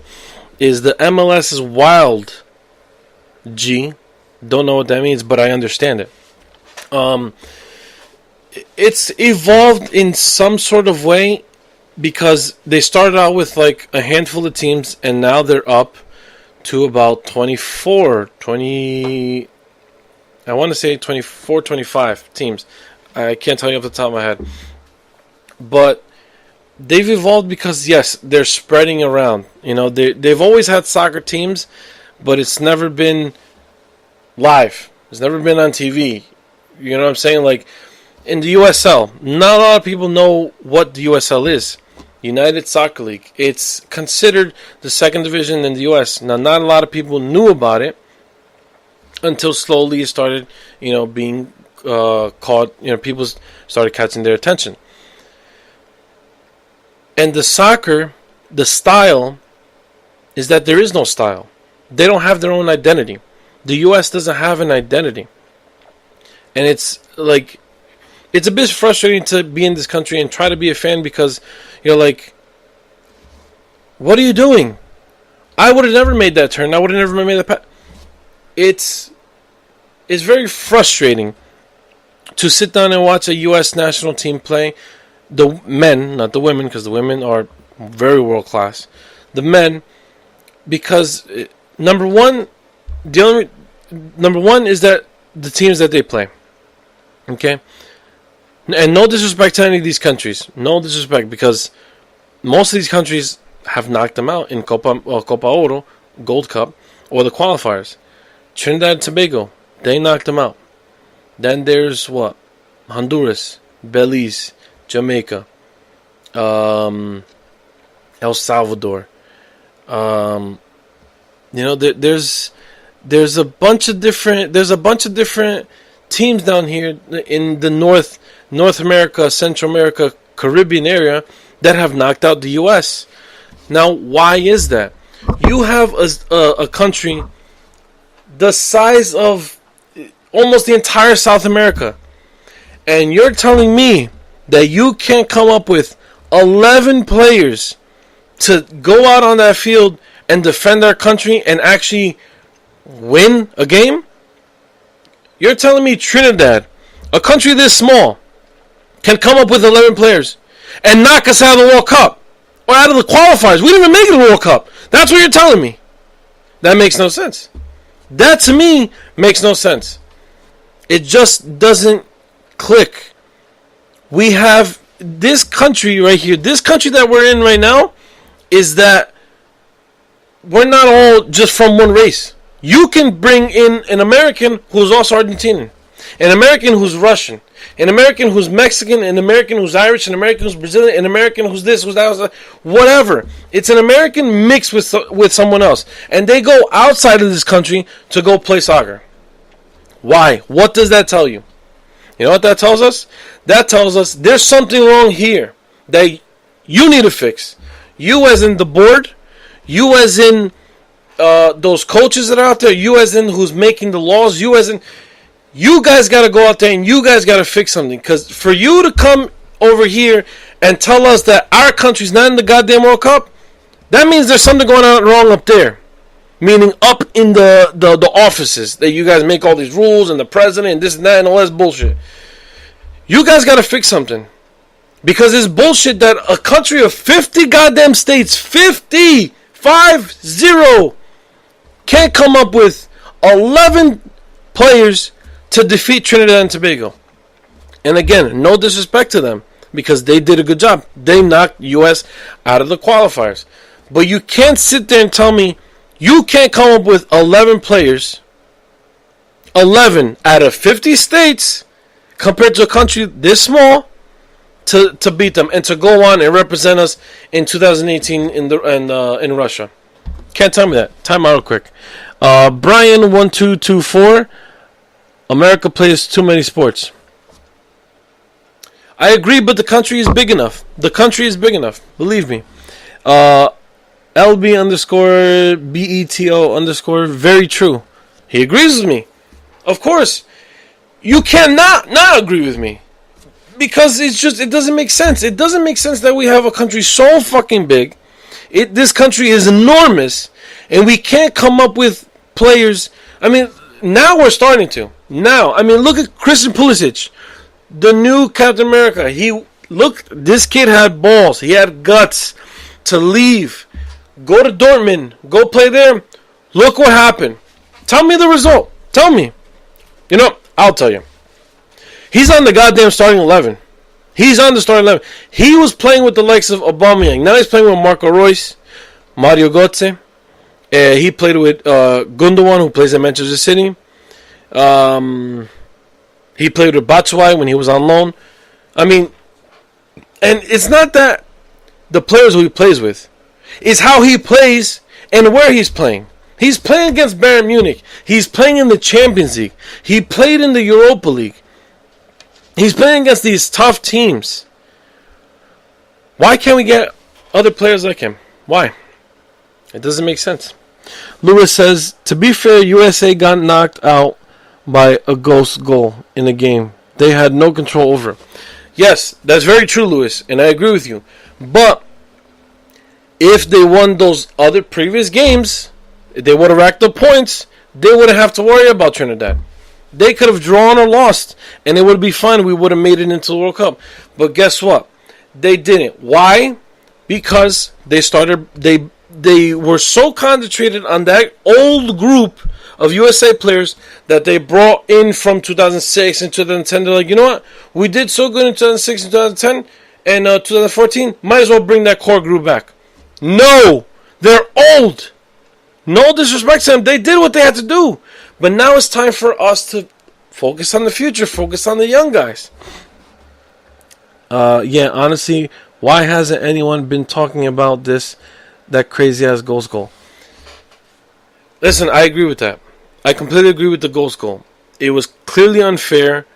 is the MLS is wild. G, don't know what that means, but I understand it. It's evolved in some sort of way because they started out with like a handful of teams, and now they're up to about 20, I want to say 24, 25 teams. I can't tell you off the top of my head. But they've evolved because, yes, they're spreading around. They've always had soccer teams, but it's never been live. It's never been on TV. You know what I'm saying? Like, in the USL, not a lot of people know what the USL is. United Soccer League. It's considered the second division in the US. Now, not a lot of people knew about it until slowly it started, being caught. People started catching their attention. And the soccer, the style, is that there is no style. They don't have their own identity. The US doesn't have an identity. And it's like, it's a bit frustrating to be in this country and try to be a fan because you're like, what are you doing? I would have never made that turn. I would have never made that It's very frustrating to sit down and watch a U.S. national team play. The men, not the women, because the women are very world class. The men, because number one is that the teams that they play. Okay? And no disrespect to any of these countries. No disrespect, because most of these countries have knocked them out in Copa Oro, Gold Cup, or the qualifiers. Trinidad and Tobago, they knocked them out. Then there's what? Honduras, Belize, Jamaica, El Salvador. There's a bunch of different teams down here in the North America, Central America, Caribbean area that have knocked out the U.S. Now, why is that? You have a country the size of almost the entire South America, and you're telling me that you can't come up with 11 players to go out on that field and defend our country and actually win a game? You're telling me Trinidad, a country this small, can come up with 11 players and knock us out of the World Cup or out of the qualifiers? We didn't even make it to the World Cup. That's what you're telling me. That makes no sense. That to me makes no sense. It just doesn't click. We have this country right here. This country that we're in right now is that we're not all just from one race. You can bring in an American who's also Argentinian, an American who's Russian, an American who's Mexican, an American who's Irish, an American who's Brazilian, an American who's this, who's that, whatever. It's an American mixed with someone else. And they go outside of this country to go play soccer. Why? What does that tell you? You know what that tells us? That tells us there's something wrong here that you need to fix. You as in the board, you as in those coaches that are out there, you as in who's making the laws, you as in... You guys got to go out there and you guys got to fix something. Because for you to come over here and tell us that our country's not in the goddamn World Cup, that means there's something going on wrong up there. Meaning up in the offices that you guys make all these rules and the president and this and that and all this bullshit. You guys got to fix something. Because it's bullshit that a country of 50 goddamn states, 50, 5-0, can't come up with 11 players to defeat Trinidad and Tobago. And again, no disrespect to them, because they did a good job. They knocked U.S. out of the qualifiers. But you can't sit there and tell me you can't come up with 11 players, 11 out of 50 states, compared to a country this small, to beat them and to go on and represent us in 2018 in Russia. Can't tell me that. Time out real quick. Brian1224. America plays too many sports. I agree, but the country is big enough. The country is big enough. Believe me. LB_BETO_ very true. He agrees with me. Of course. You cannot not agree with me. Because it doesn't make sense. It doesn't make sense that we have a country so fucking big. This country is enormous. And we can't come up with players. I mean, now we're starting to. Now, I mean, look at Christian Pulisic, the new Captain America. This kid had balls. He had guts to leave, go to Dortmund, go play there. Look what happened. Tell me the result. Tell me. You know, I'll tell you. He's on the goddamn starting 11. He's on the starting 11. He was playing with the likes of Aubameyang. Now he's playing with Marco Reus, Mario Götze. He played with Gundogan, who plays at Manchester City. He played with Batshuayi when he was on loan. I mean, and it's not that the players who he plays with. It's how he plays and where he's playing. He's playing against Bayern Munich. He's playing in the Champions League. He played in the Europa League. He's playing against these tough teams. Why can't we get other players like him? Why? It doesn't make sense. Lewis says, to be fair, USA got knocked out by a ghost goal in the game. They had no control over it. Yes, that's very true, Lewis, and I agree with you. But if they won those other previous games, if they would have racked up points, they wouldn't have to worry about Trinidad. They could have drawn or lost, and it would be fine. We would have made it into the World Cup. But guess what? They didn't. Why? Because they were so concentrated on that old group of USA players that they brought in from 2006 and 2010. They're like, you know what? We did so good in 2006 and 2010 and 2014. Might as well bring that core group back. No! They're old! No disrespect to them. They did what they had to do. But now it's time for us to focus on the future. Focus on the young guys. Yeah, honestly, why hasn't anyone been talking about that crazy-ass ghost goal? Listen, I agree with that. I completely agree with the ghost goal. It was clearly unfair,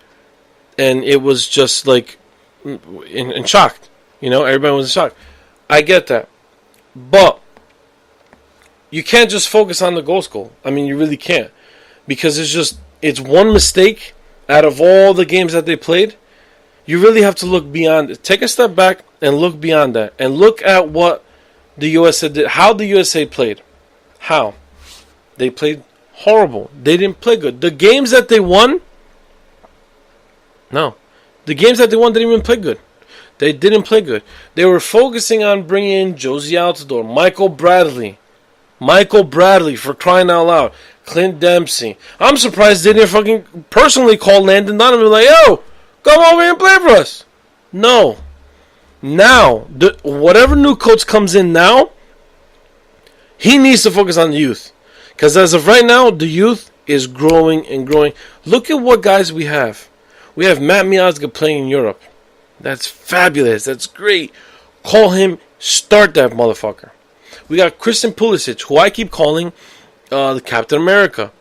and it was just like in shock. You know, everybody was in shock. I get that. But you can't just focus on the ghost goal. I mean, you really can't. Because it's one mistake out of all the games that they played. You really have to look beyond it. Take a step back and look beyond that. And look at what the USA did. How the USA played. How? They played horrible. They didn't play good. The games that they won, no. The games that they won didn't even play good. They didn't play good. They were focusing on bringing in Josie Altidore, Michael Bradley, for crying out loud, Clint Dempsey. I'm surprised they didn't fucking personally call Landon Donovan like, yo, come over here and play for us. No. Now, whatever new coach comes in now, he needs to focus on the youth. Because as of right now, the youth is growing and growing. Look at what guys we have. We have Matt Miazga playing in Europe. That's fabulous. That's great. Call him. Start that motherfucker. We got Christian Pulisic, who I keep calling the Captain America.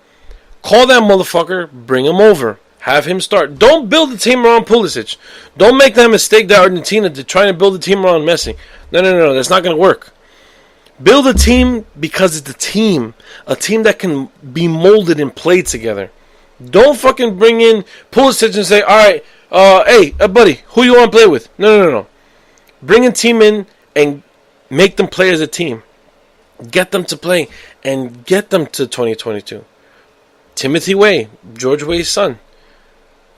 Call that motherfucker. Bring him over. Have him start. Don't build a team around Pulisic. Don't make that mistake that Argentina did, trying to build a team around Messi. No. That's not going to work. Build a team because it's a team that can be molded and played together. Don't fucking bring in Pulisic and say, all right, hey, buddy, who you want to play with? No. Bring a team in and make them play as a team. Get them to play and get them to 2022. Timothy Way, George Way's son.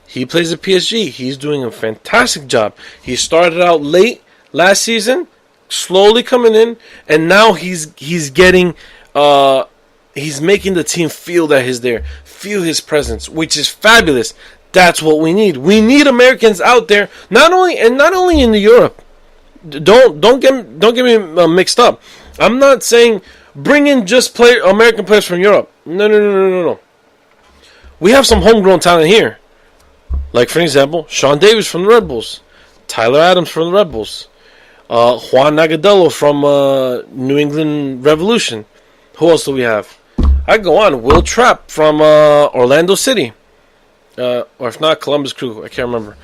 He plays at PSG. He's doing a fantastic job. He started out late last season, slowly coming in, and now he's getting he's making the team feel that he's there, feel his presence, which is fabulous. That's what we need. We need Americans out there, not only in Europe. Don't get me mixed up. I'm not saying bring in just American players from Europe. No. We have some homegrown talent here. Like, for example, Sean Davis from the Red Bulls, Tyler Adams from the Red Bulls, Juan Nagadello from New England Revolution. Who else do we have? I go on. Will Trapp from Orlando City. Or if not, Columbus Crew. I can't remember.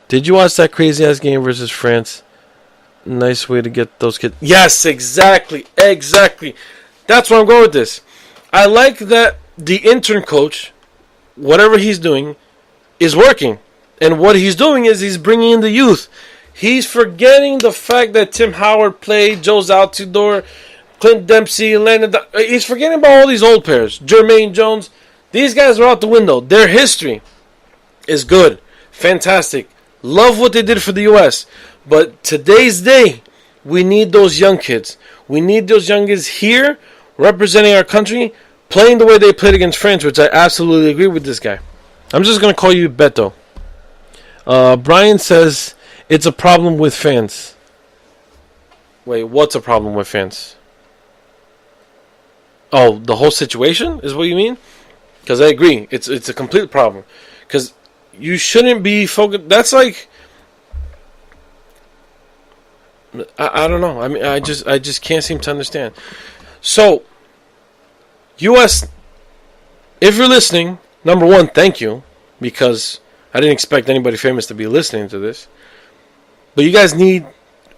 Did you watch that crazy-ass game versus France? Nice way to get those kids. Yes, exactly. That's where I'm going with this. I like that the intern coach, whatever he's doing, is working. And what he's doing is he's bringing in the youth. He's forgetting the fact that Tim Howard played, Joe Altidore, Clint Dempsey, Landon. He's forgetting about all these old players. Jermaine Jones. These guys are out the window. Their history is good. Fantastic. Love what they did for the U.S. But today's day, we need those young kids. We need those young kids here, representing our country, playing the way they played against France, which I absolutely agree with this guy. I'm just going to call you Beto. Brian says it's a problem with fans. Wait, what's a problem with fans? Oh, the whole situation is what you mean? Because I agree. It's a complete problem. Because you shouldn't be focused. That's like, I don't know. I mean, I just can't seem to understand. So, U.S., if you're listening, number one, thank you. Because I didn't expect anybody famous to be listening to this. But you guys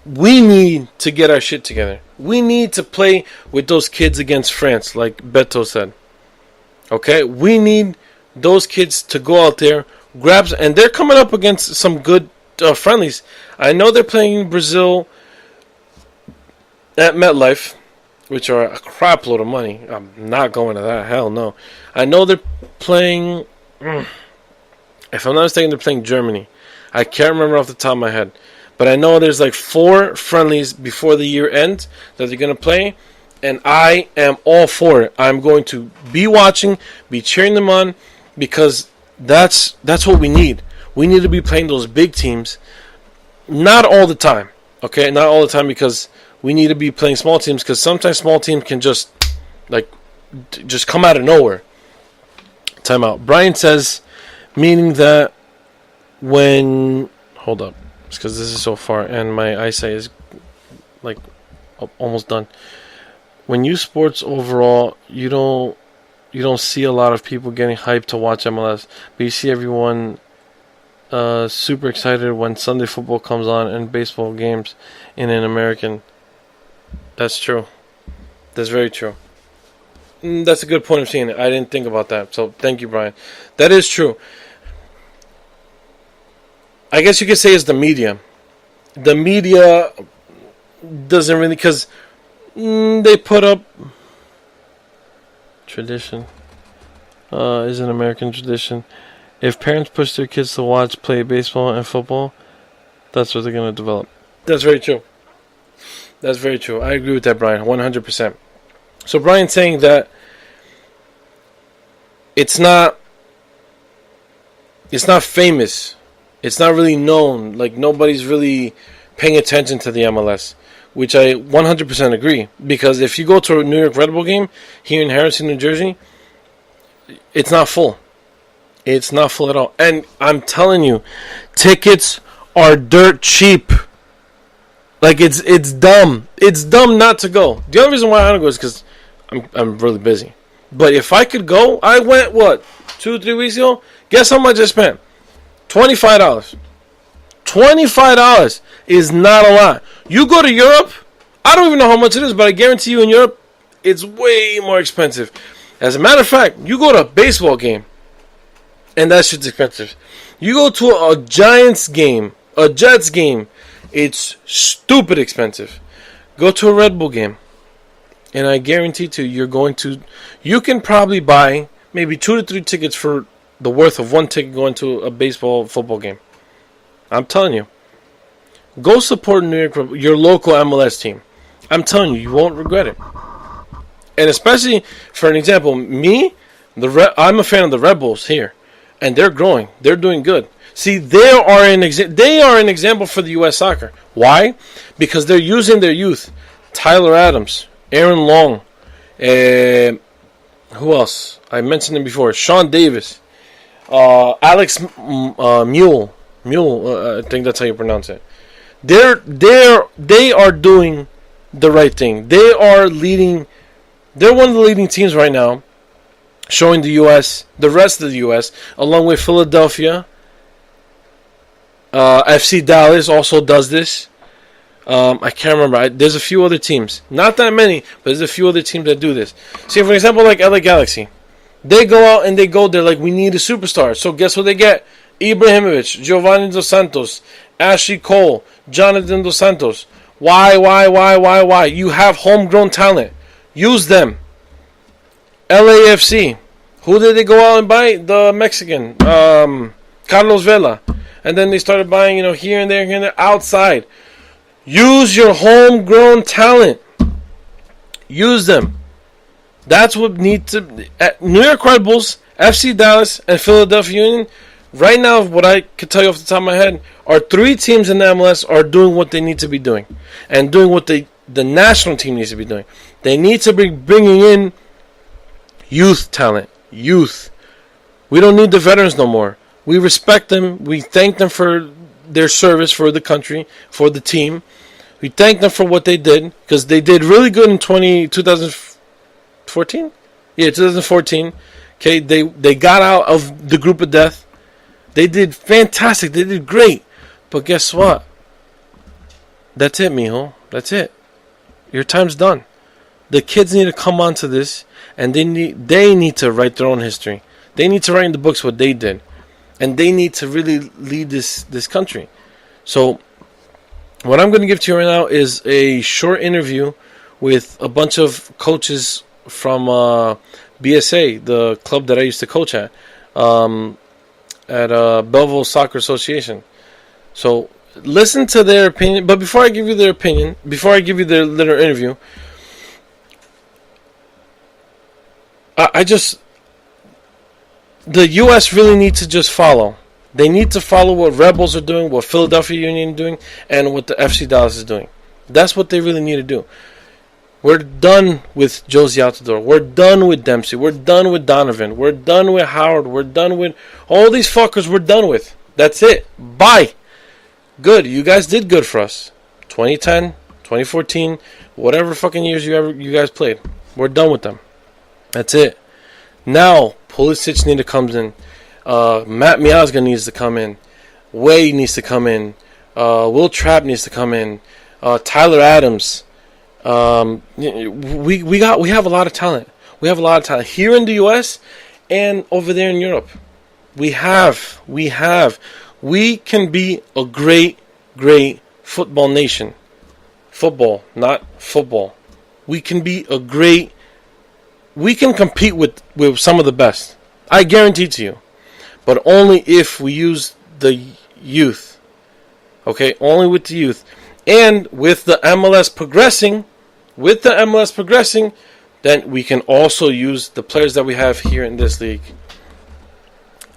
we need to get our shit together. We need to play with those kids against France, like Beto said. Okay? We need those kids to go out there, and they're coming up against some good friendlies. I know they're playing Brazil at MetLife, which are a crap load of money. I'm not going to that. Hell no. I know they're playing, if I'm not mistaken, they're playing Germany. I can't remember off the top of my head. But I know there's like 4 friendlies before the year ends that they're going to play. And I am all for it. I'm going to be watching, be cheering them on, because that's what we need. We need to be playing those big teams. Not all the time. Okay? Not all the time, because we need to be playing small teams, because sometimes small teams can just come out of nowhere. Time out. Brian says, meaning that when... Hold up. Because this is so far, and my eyesight is like almost done. When you sports overall, you don't see a lot of people getting hyped to watch MLS, but you see everyone super excited when Sunday football comes on and baseball games in an American. That's true. That's very true. That's a good point of seeing it. I didn't think about that. So thank you, Brian. That is true. I guess you could say it's the media. The media doesn't really, because they put up tradition. Is an American tradition. If parents push their kids to watch, play baseball and football, that's what they're going to develop. That's very true. That's very true. I agree with that, Brian, 100%. So Brian's saying that it's not famous. It's not really known. Like, nobody's really paying attention to the MLS, which I 100% agree. Because if you go to a New York Red Bull game here in Harrison, New Jersey, it's not full. It's not full at all. And I'm telling you, tickets are dirt cheap. Like, it's dumb. It's dumb not to go. The only reason why I don't go is because I'm really busy. But if I could go, I went, 2-3 weeks ago? Guess how much I spent? $25. $25 is not a lot. You go to Europe, I don't even know how much it is, but I guarantee you in Europe, it's way more expensive. As a matter of fact, you go to a baseball game, and that shit's expensive. You go to a Giants game, a Jets game, it's stupid expensive. Go to a Red Bull game, and I guarantee you can probably buy maybe 2 to 3 tickets for the worth of one ticket going to a baseball, football game. I'm telling you. Go support New York, your local MLS team. I'm telling you, you won't regret it. And especially, for an example, me, I'm a fan of the Red Bulls here. And they're growing. They're doing good. See, they are an example for the U.S. soccer. Why? Because they're using their youth. Tyler Adams, Aaron Long, who else? I mentioned him before. Sean Davis, Alex Mule. I think that's how you pronounce it. They are doing the right thing. They are leading. They're one of the leading teams right now, showing the U.S., the rest of the U.S., along with Philadelphia. FC Dallas also does this. I can't remember. There's a few other teams. Not that many, but there's a few other teams that do this. See, for example, like LA Galaxy. They go out and they go there like, we need a superstar. So guess what they get? Ibrahimovic, Giovanni Dos Santos, Ashley Cole, Jonathan Dos Santos. Why? You have homegrown talent. Use them. LAFC. Who did they go out and buy? The Mexican. Carlos Vela. And then they started buying, here and there, outside. Use your homegrown talent. Use them. That's what needs to... New York Red Bulls, FC Dallas, and Philadelphia Union, right now, what I could tell you off the top of my head, are 3 teams in the MLS are doing what they need to be doing. And doing what the national team needs to be doing. They need to be bringing in youth talent. Youth. We don't need the veterans no more. We respect them. We thank them for their service for the country, for the team. We thank them for what they did, because they did really good in 2014? Yeah, 2014. Okay, they got out of the group of death. They did fantastic. They did great. But guess what? That's it, mijo. That's it. Your time's done. The kids need to come onto this, and they need to write their own history. They need to write in the books what they did. And they need to really lead this country. So, what I'm going to give to you right now is a short interview with a bunch of coaches from BSA, the club that I used to coach at Belleville Soccer Association. So, listen to their opinion. But before I give you their opinion, before I give you their little interview, the U.S. really needs to just follow. They need to follow what Rebels are doing, what Philadelphia Union is doing, and what the FC Dallas is doing. That's what they really need to do. We're done with Josie Altidore. We're done with Dempsey. We're done with Donovan. We're done with Howard. We're done with all these fuckers. We're done with. That's it. Bye. Good. You guys did good for us. 2010, 2014, whatever fucking years you guys played. We're done with them. That's it. Now, Pulisic needs to come in. Matt Miazga needs to come in. Wade needs to come in. Will Trapp needs to come in. Tyler Adams. We have a lot of talent. We have a lot of talent here in the U.S. and over there in Europe. We can be a great football nation. Football, not football. We can compete with some of the best. I guarantee to you. But only if we use the youth. Okay? Only with the youth. And with the MLS progressing, then we can also use the players that we have here in this league.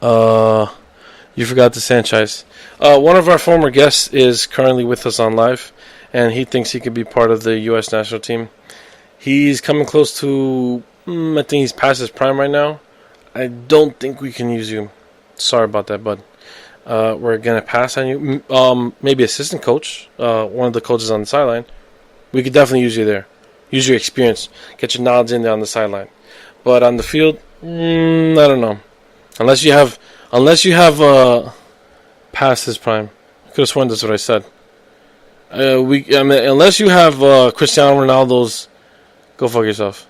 You forgot the Sanchez. One of our former guests is currently with us on live, and he thinks he could be part of the U.S. national team. He's coming close to, I think he's past his prime right now. I don't think we can use you. Sorry about that, bud. We're going to pass on you. Maybe assistant coach, one of the coaches on the sideline. We could definitely use you there. Use your experience. Get your knowledge in there on the sideline. But on the field, I don't know. Unless you have past his prime. I could have sworn that's what I said. Unless you have Cristiano Ronaldo's, go fuck yourself.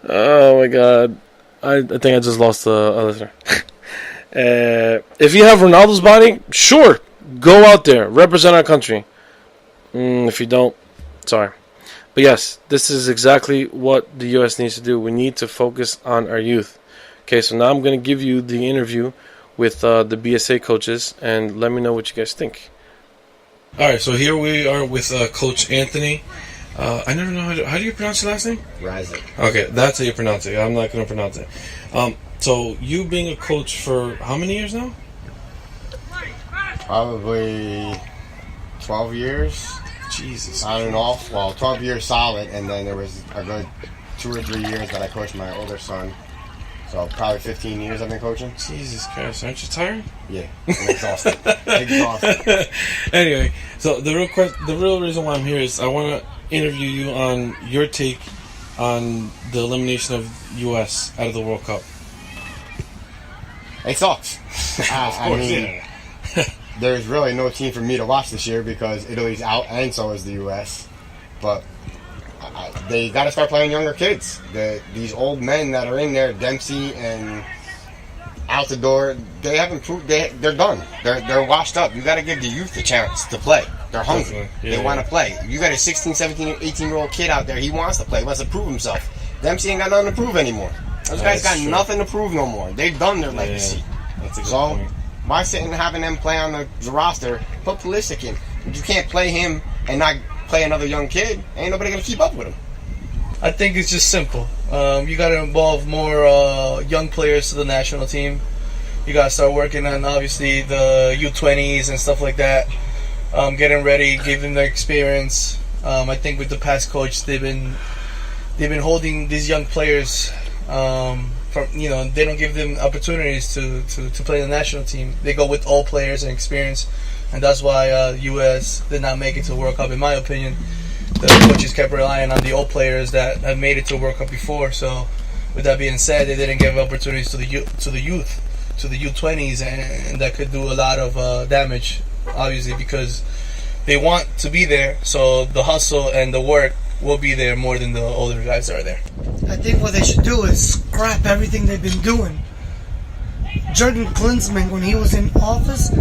Oh my god. I think I just lost a listener. If you have Ronaldo's body, sure, go out there, represent our country. If you don't, sorry. But yes, this is exactly what the U.S. needs to do. We need to focus on our youth. Okay, so now I'm going to give you the interview with the BSA coaches, and let me know what you guys think. All right, so here we are with Coach Anthony. I never know how do you pronounce your last name? Ranted. Okay, that's how you pronounce it. I'm not going to pronounce it. So you being a coach for how many years now? Probably 12 years. Jesus. On and off. Well, 12 years solid, and then there was a good 2 or 3 years that I coached my older son. So probably 15 years I've been coaching. Jesus Christ, aren't you tired? Yeah, I'm exhausted. Exhausted. Anyway, so the real reason why I'm here is I want to interview you on your take on the elimination of U.S. out of the World Cup. It sucks. Of course, yeah. There's really no team for me to watch this year because Italy's out and so is the U.S. But they got to start playing younger kids. These old men that are in there, Dempsey and out the door, they haven't proved they're done. They're washed up. You got to give the youth a chance to play. They're hungry. Yeah, they want to play. You got a 16, 17, 18-year-old kid out there. He wants to play. He wants to prove himself. Dempsey ain't got nothing to prove anymore. Those guys got nothing to prove no more. They've done their legacy. That's a good point. Why sitting and having them play on the roster? Put Pulisic in. You can't play him and not play another young kid. Ain't nobody going to keep up with him. I think it's just simple. You got to involve more young players to the national team. You got to start working on, obviously, the U20s and stuff like that. Getting ready, give them their experience. I think with the past coach, they've been holding these young players. They don't give them opportunities to play the national team. They go with all players and experience, and that's why U.S. did not make it to the World Cup. In my opinion, the coaches kept relying on the old players that have made it to the World Cup before. So, with that being said, they didn't give opportunities to the youth, to the U20s, and that could do a lot of damage. Obviously, because they want to be there, so the hustle and the work will be there more than the older guys that are there. I think what they should do is scrap everything they've been doing. Jurgen Klinsmann, when he was in office,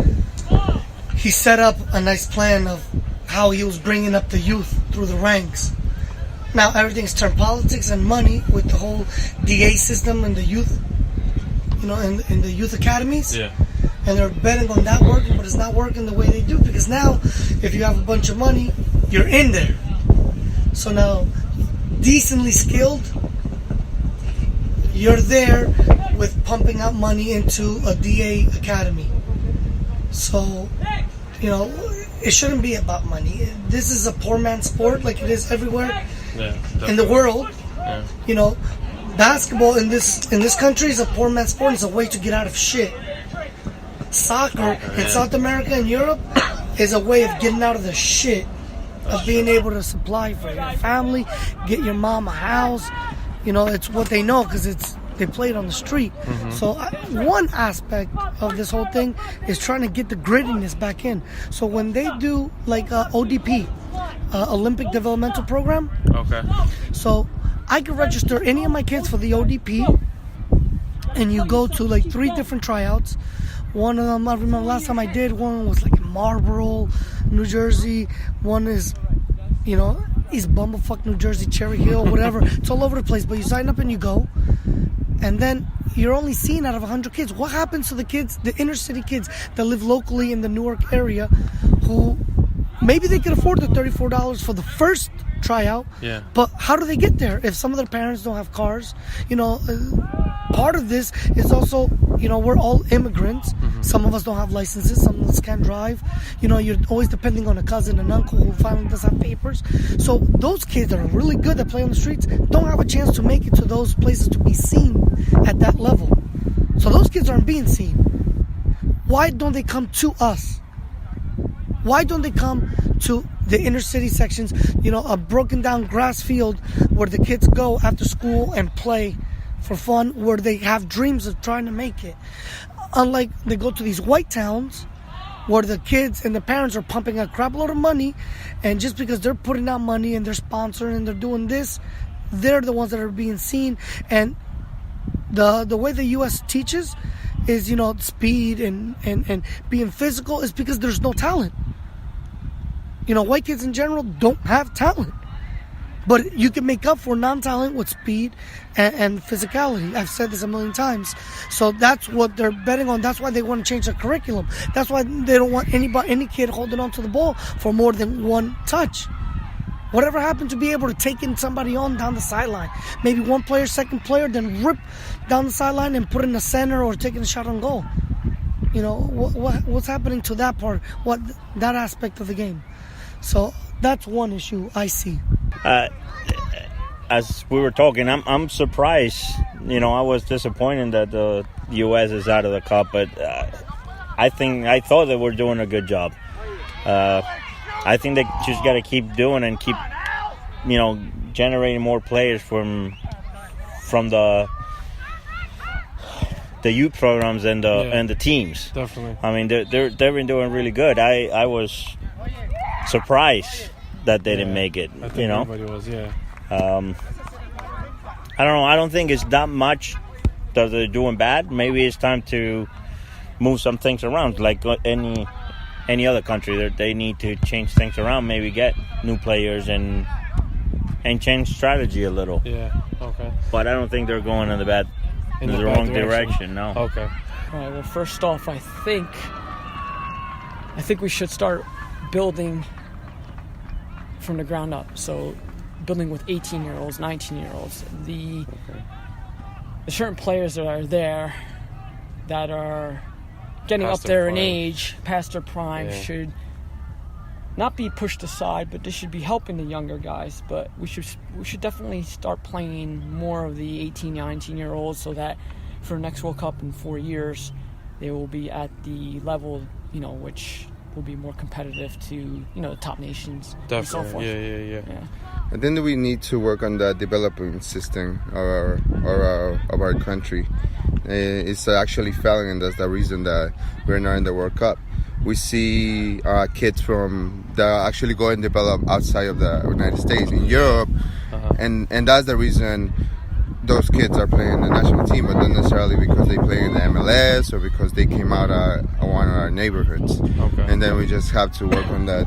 he set up a nice plan of how he was bringing up the youth through the ranks. Now everything's turned politics and money with the whole DA system and the youth, in the youth academies. Yeah. And they're betting on that working, but it's not working the way they do, because now if you have a bunch of money, you're in there. So now, decently skilled, you're there with pumping out money into a DA academy. So, it shouldn't be about money. This is a poor man's sport, like it is everywhere in the world. Yeah. Basketball in this country is a poor man's sport. It's a way to get out of shit. Soccer in South America and Europe is a way of getting out of the shit, of being able to supply for your family, get your mom a house. It's what they know, because it's they play it on the street. So one aspect of this whole thing is trying to get the grittiness back in. So when they do like ODP, Olympic Developmental Program, Okay. so I can register any of my kids for the ODP, and you go to like 3 different tryouts. One of them, I remember last time I did, one was like in Marlboro, New Jersey. One is, East Bumblefuck, New Jersey, Cherry Hill, whatever. It's all over the place, but you sign up and you go. And then you're only seen out of 100 kids. What happens to the kids, the inner city kids that live locally in the Newark area, who maybe they could afford the $34 for the first tryout, Yeah. but how do they get there if some of their parents don't have cars? Part of this is also, we're all immigrants. Some of us don't have licenses, some of us can't drive. You're always depending on a cousin and uncle who finally does have papers. So those kids that are really good that play on the streets don't have a chance to make it to those places to be seen at that level. So those kids aren't being seen. Why don't they come to us? Why don't they come to the inner city sections, a broken down grass field where the kids go after school and play for fun, where they have dreams of trying to make it? Unlike they go to these white towns where the kids and the parents are pumping a crap load of money, and just because they're putting out money and they're sponsoring and they're doing this, they're the ones that are being seen. And the way the U.S. teaches is, speed and being physical is because there's no talent. White kids in general don't have talent. But you can make up for non-talent with speed and physicality. I've said this a million times. So that's what they're betting on. That's why they want to change the curriculum. That's why they don't want any kid holding on to the ball for more than one touch. Whatever happened to be able to take in somebody on down the sideline? Maybe one player, second player, then rip down the sideline and put in the center or taking a shot on goal. What's happening to that part? That aspect of the game? So that's one issue I see. As we were talking, I'm surprised. I was disappointed that the U.S. is out of the cup, but I thought they were doing a good job. I think they just got to keep doing and keep, generating more players from the youth programs and the teams. Definitely. I mean, they've been doing really good. I was surprised that they didn't make it. I think everybody was, yeah. I don't know. I don't think it's that much that they're doing bad. Maybe it's time to move some things around, like any other country. They need to change things around. Maybe get new players and change strategy a little. Yeah. Okay. But I don't think they're going in the wrong direction. No. Okay. All right. Well, first off, I think we should start building from the ground up. So building with 18-year-olds, 19-year-olds. The certain players that are there that are getting Past up there their in prime. age, past their prime, should not be pushed aside, but this should be helping the younger guys. But we should definitely start playing more of the 18, 19-year-olds so that for the next World Cup in 4 years, they will be at the level, which will be more competitive to, the top nations. Definitely. And so forth. Yeah. And then we need to work on the development system of our country. It's actually failing, and that's the reason that we're not in the World Cup. We see kids that actually go and develop outside of the United States, in Europe, and that's the reason those kids are playing the national team, but not necessarily because they play in the MLS or because they came out of one of our neighborhoods. Okay. And then we just have to work on that.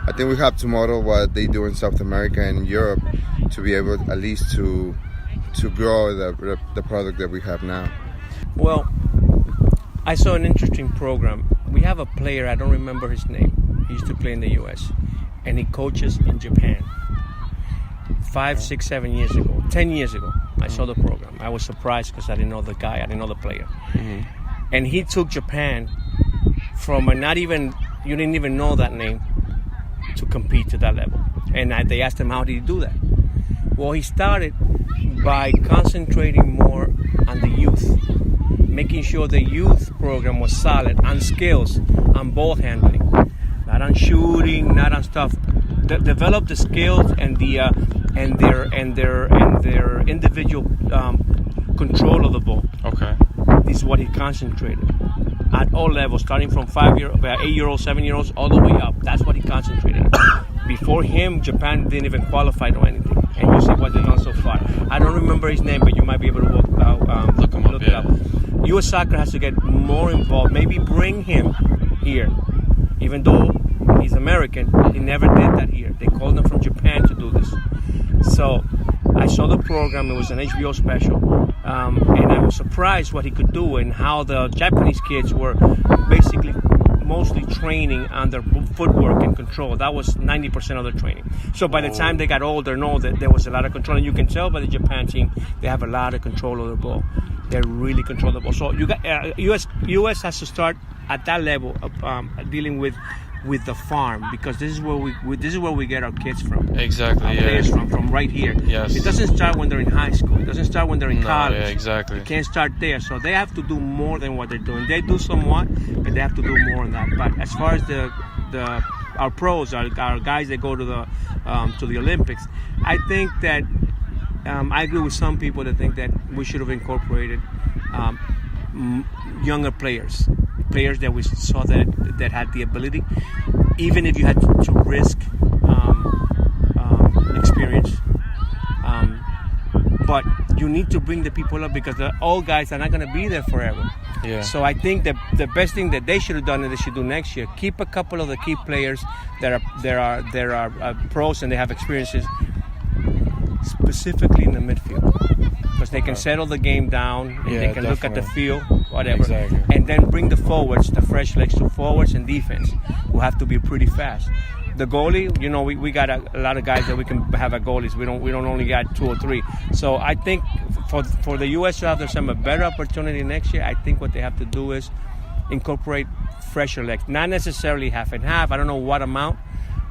I think we have to model what they do in South America and Europe to be able at least to grow the product that we have now. Well, I saw an interesting program. We have a player, I don't remember his name. He used to play in the U.S. and he coaches in Japan. 5, 6, 7 years ago, 10 years ago, I saw the program. I was surprised because I didn't know the guy, I didn't know the player. And he took Japan from you didn't even know that name, to compete to that level. And they asked him, how did he do that? Well, he started by concentrating more on the youth, making sure the youth program was solid on skills, on ball handling, not on shooting, not on stuff. Develop the skills and their individual control of the ball. Okay. This is what he concentrated at all levels, starting from 8-year-olds, 7-year-olds, all the way up. That's what he concentrated on. Before him, Japan didn't even qualify or anything. And you see what they've done so far. I don't remember his name, but you might be able to look it up. U.S. soccer has to get more involved. Maybe bring him here. Even though he's American, he never did that here. They called him from Japan to do this. So I saw the program. It was an HBO special. And I was surprised what he could do and how the Japanese kids were basically mostly training on their footwork and control. That was 90% of their training. So by the time they got older, that there was a lot of control. And you can tell by the Japan team, they have a lot of control of the ball. They really control the ball. So you got U.S. has to start at that level of dealing with the farm, because this is where we get our kids from. Exactly. Our players from right here. Yes. It doesn't start when they're in high school. It doesn't start when they're in college. Yeah, exactly. It can't start there. So they have to do more than what they're doing. They do somewhat, but they have to do more than that. But as far as our pros, our guys that go to the Olympics, I think that I agree with some people that think that we should have incorporated younger players that we saw that had the ability, even if you had to risk experience. But you need to bring the people up, because the old guys are not going to be there forever. Yeah. So I think that the best thing that they should have done and they should do next year, keep a couple of the key players that are pros and they have experiences, specifically in the midfield, because they can settle the game down and they can look at the field, whatever, exactly. And then bring the forwards, the fresh legs to forwards, and defense will have to be pretty fast. The goalie, we got a lot of guys that we can have as goalies. We don't only got 2 or 3. So I think for the U.S. to have some better opportunity next year, I think what they have to do is incorporate fresher legs, not necessarily half and half. I don't know what amount,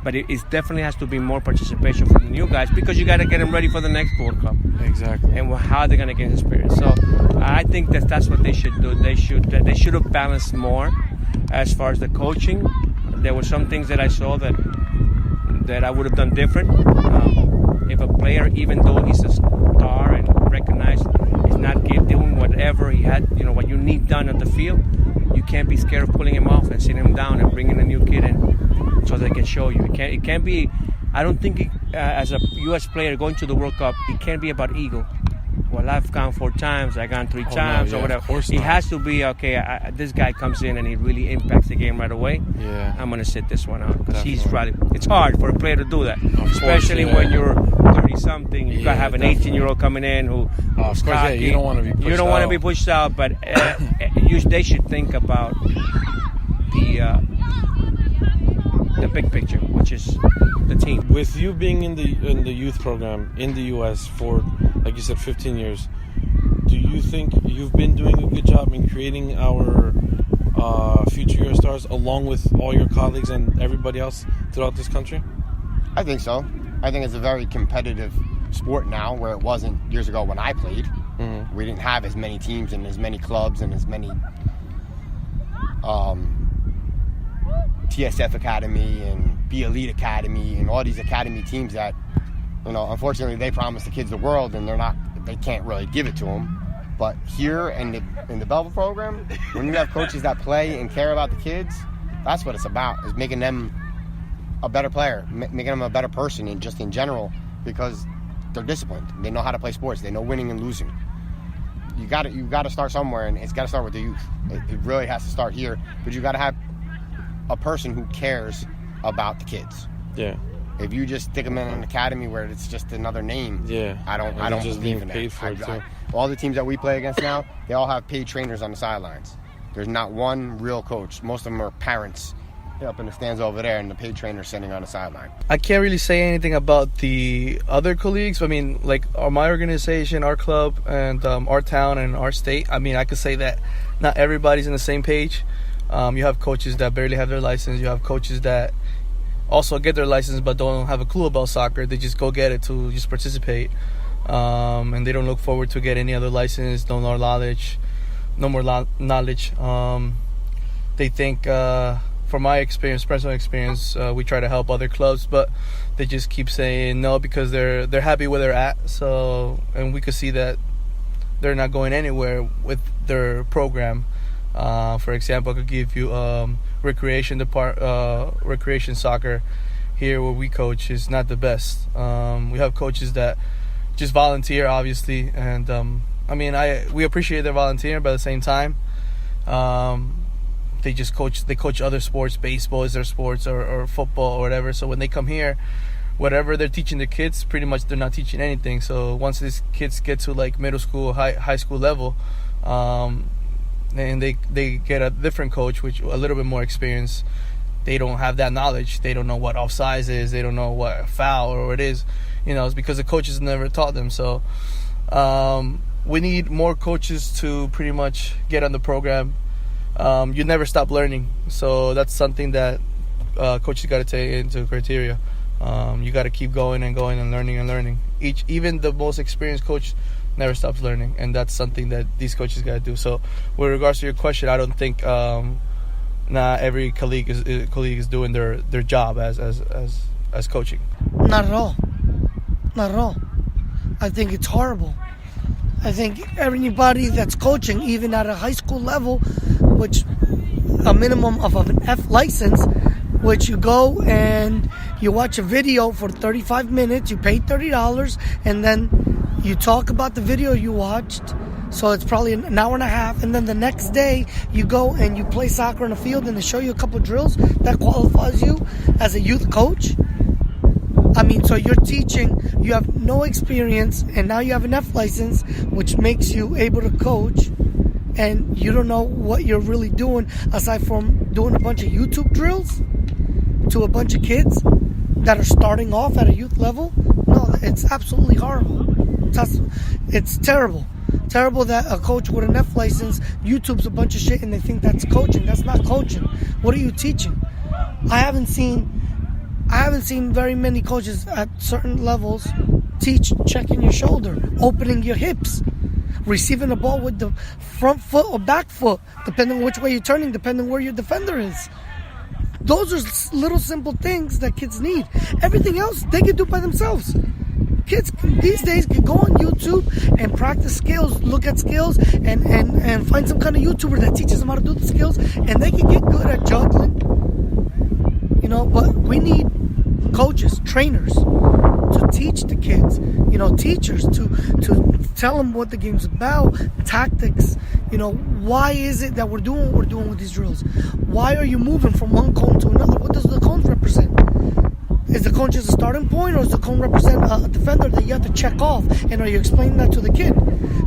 but it definitely has to be more participation from the new guys, because you got to get them ready for the next World Cup. Exactly. And how they're going to get experience. So I think that's what they should do. They should have balanced more as far as the coaching. There were some things that I saw that I would have done different. If a player, even though he's a star and recognized, is not doing whatever he had, what you need done at the field, you can't be scared of pulling him off and sitting him down and bringing a new kid in so they can show you. It can't be. I don't think as a U.S. player going to the World Cup, it can't be about ego. Well, I've gone 4 times, I've gone 3 times, or whatever. It has to be, okay, this guy comes in and he really impacts the game right away. Yeah. I'm going to sit this one out, because it's hard for a player to do that, especially when you're 30-something. You got to have an 18-year-old coming in who's cocky. You don't want to be pushed out. You don't want to be pushed out, but they should think about the big picture, which is the team. With you being in the youth program in the U.S. for, like you said, 15 years, do you think you've been doing a good job in creating our future Eurostars along with all your colleagues and everybody else throughout this country? I think so. I think it's a very competitive sport now, where it wasn't years ago when I played. Mm-hmm. We didn't have as many teams and as many clubs and as many TSF Academy and Be Elite Academy and all these academy teams that, unfortunately they promise the kids the world and they can't really give it to them. But here in the Belleville program, when you have coaches that play and care about the kids, that's what it's about, is making them a better player, making them a better person, and just in general, because they're disciplined. They know how to play sports. They know winning and losing. You got to start somewhere, and it's got to start with the youth. It really has to start here, but you got to have a person who cares about the kids. Yeah. If you just stick them in an academy where it's just another name, I don't just believe in that. All the teams that we play against now, they all have paid trainers on the sidelines. There's not one real coach. Most of them are parents up in the stands over there, and the paid trainer sitting on the sideline. I can't really say anything about the other colleagues. I mean, like my organization, our club, and our town and our state. I mean, I could say that not everybody's on the same page. You have coaches that barely have their license. You have coaches that also get their license but don't have a clue about soccer. They just go get it to just participate. And they don't look forward to get any other license, no more knowledge. They think, from my experience, personal experience, we try to help other clubs, but they just keep saying no because they're happy where they're at. So, and we could see that they're not going anywhere with their program. For example, I could give you recreation soccer here where we coach is not the best. We have coaches that just volunteer, obviously, and we appreciate their volunteering, but at the same time, they coach other sports. Baseball is their sports, or football, or whatever. So when they come here, whatever they're teaching the kids, pretty much they're not teaching anything. So once these kids get to like middle school, high school level, and they get a different coach, which a little bit more experience, they don't have that knowledge. They don't know what offsides is. They don't know what a foul or what it is. It's because the coaches never taught them. So we need more coaches to pretty much get on the program. You never stop learning. So that's something that coaches got to take into criteria. You got to keep going and going and learning. Even the most experienced coach never stops learning, and that's something that these coaches got to do. So with regards to your question, I don't think not every colleague is doing their job as coaching. Not at all. I think it's horrible. I think everybody that's coaching, even at a high school level, which a minimum of an F license, which you go and you watch a video for 35 minutes, you pay $30, and then you talk about the video you watched. So it's probably an hour and a half, and then the next day you go and you play soccer in the field and they show you a couple of drills that qualifies you as a youth coach. So you're teaching, you have no experience, and now you have an F license, which makes you able to coach, and you don't know what you're really doing aside from doing a bunch of YouTube drills to a bunch of kids that are starting off at a youth level. No, it's absolutely horrible. It's terrible. Terrible that a coach with an F license YouTubes a bunch of shit and they think that's coaching. That's not coaching. What are you teaching? I haven't seen very many coaches at certain levels teach checking your shoulder, opening your hips, receiving the ball with the front foot or back foot, depending on which way you're turning, depending where your defender is. Those are little simple things that kids need. Everything else they can do by themselves. Kids these days can go on YouTube and practice skills, look at skills, and find some kind of YouTuber that teaches them how to do the skills, and they can get good at juggling. But we need coaches, trainers to teach the kids, teachers to tell them what the game's about, tactics. Why is it that we're doing what we're doing with these drills? Why are you moving from one cone to another? What does the cone represent? Is the cone just a starting point, or does the cone represent a defender that you have to check off? And are you explaining that to the kid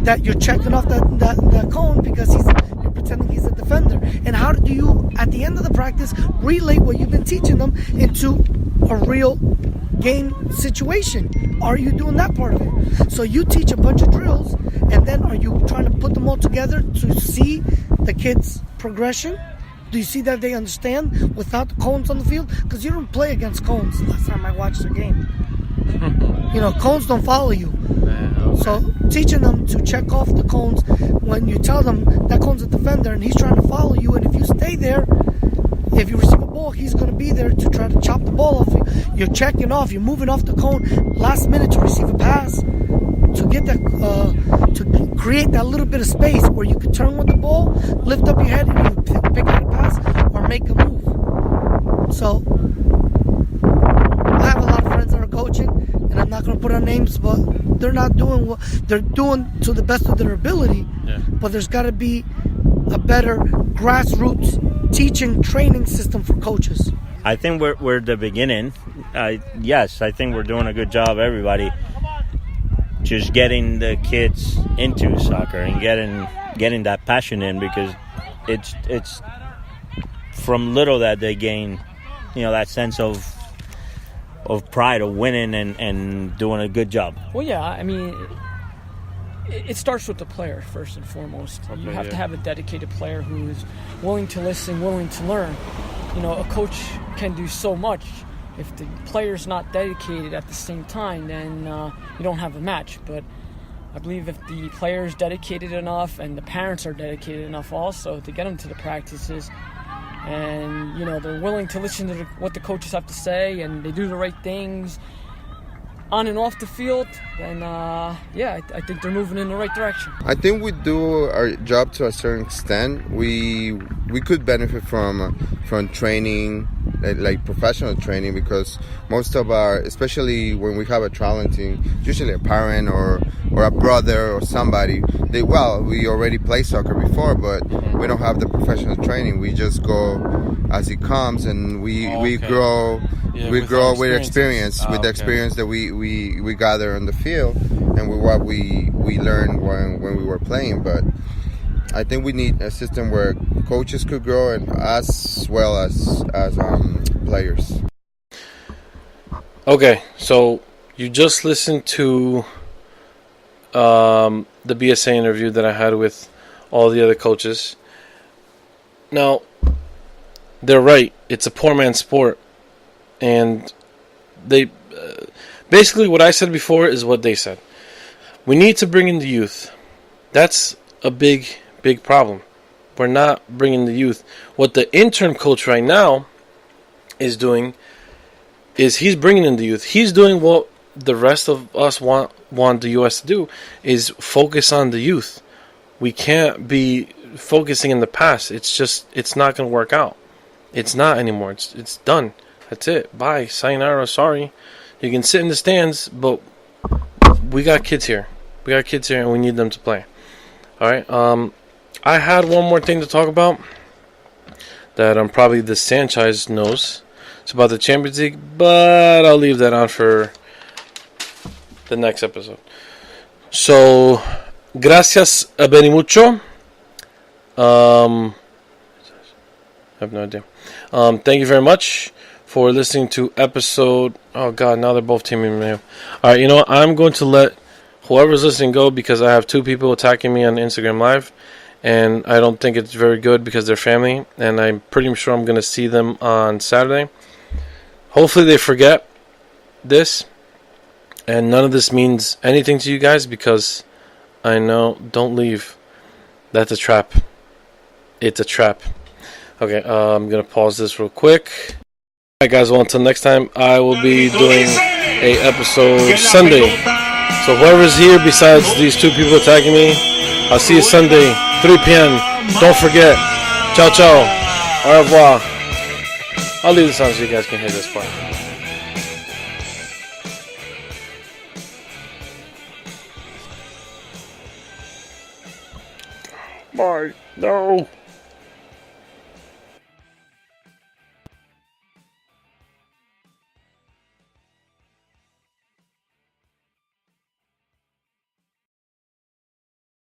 that you're checking off that cone because you're pretending he's a defender? And how do you, at the end of the practice, relate what you've been teaching them into a real game situation? Are you doing that part of it? So you teach a bunch of drills, and then are you trying to put them all together to see the kids' progression? Do you see that they understand without the cones on the field? Because you don't play against cones. Last time I watched a game, cones don't follow you. Okay. So teaching them to check off the cones when you tell them that cone's a defender and he's trying to follow you, and if you stay there, if you receive a ball, he's going to be there to try to chop the ball off you. You're checking off. You're moving off the cone last minute to receive a pass, to get that, to create that little bit of space where you can turn with the ball, lift up your head, and you pick out a pass or make a move. So I have a lot of friends that are coaching, and I'm not going to put on names, but they're not doing what they're doing to the best of their ability. Yeah. But there's got to be a better grassroots teaching training system for coaches. I think we're at the beginning. Yes, I think we're doing a good job, everybody, just getting the kids into soccer and getting that passion in, because it's from little that they gain, that sense of pride of winning and doing a good job. Well, yeah, it starts with the player first and foremost. Okay, you have to have a dedicated player who is willing to listen, willing to learn. A coach can do so much. If the player's not dedicated at the same time, then you don't have a match. But I believe if the player's dedicated enough and the parents are dedicated enough also to get them to the practices, and they're willing to listen to what the coaches have to say, and they do the right things, on and off the field, then yeah, I think they're moving in the right direction. I think we do our job to a certain extent. We could benefit from training, like professional training, because most of our, especially when we have a traveling team, usually a parent or a brother or somebody, we already play soccer before, but we don't have the professional training. We just go as it comes, and we grow. Yeah, we grow with the experience that we gather on the field, and with what we learned when we were playing. But I think we need a system where coaches could grow, and as well as players. Okay, so you just listened to the BSA interview that I had with all the other coaches. Now, they're right. It's a poor man's sport. And they basically, what I said before is what they said. We need to bring in the youth. That's a big problem. We're not bringing the youth. What the intern coach right now is doing is he's bringing in the youth. He's doing what the rest of us want the U.S. to do, is focus on the youth. We can't be focusing in the past. It's not going to work out. It's not anymore. It's done. That's it. Bye. Sayonara. Sorry. You can sit in the stands, but we got kids here. And we need them to play. All right. I had one more thing to talk about that probably the Sanchez knows. It's about the Champions League, but I'll leave that on for the next episode. So, gracias very mucho. I have no idea. Thank you very much for listening to episode... Oh, God, now they're both teaming me. All right, you know what? I'm going to let whoever's listening go, because I have 2 people attacking me on Instagram Live, and I don't think it's very good because they're family, and I'm pretty sure I'm going to see them on Saturday. Hopefully they forget this, and none of this means anything to you guys, because I know... Don't leave. That's a trap. It's a trap. Okay, I'm going to pause this real quick. Alright guys, well, until next time, I will be doing a episode Sunday. So whoever's here besides these 2 people attacking me, I'll see you Sunday, 3 p.m. Don't forget. Ciao, ciao. Au revoir. I'll leave this on so you guys can hear this part. Bye. No.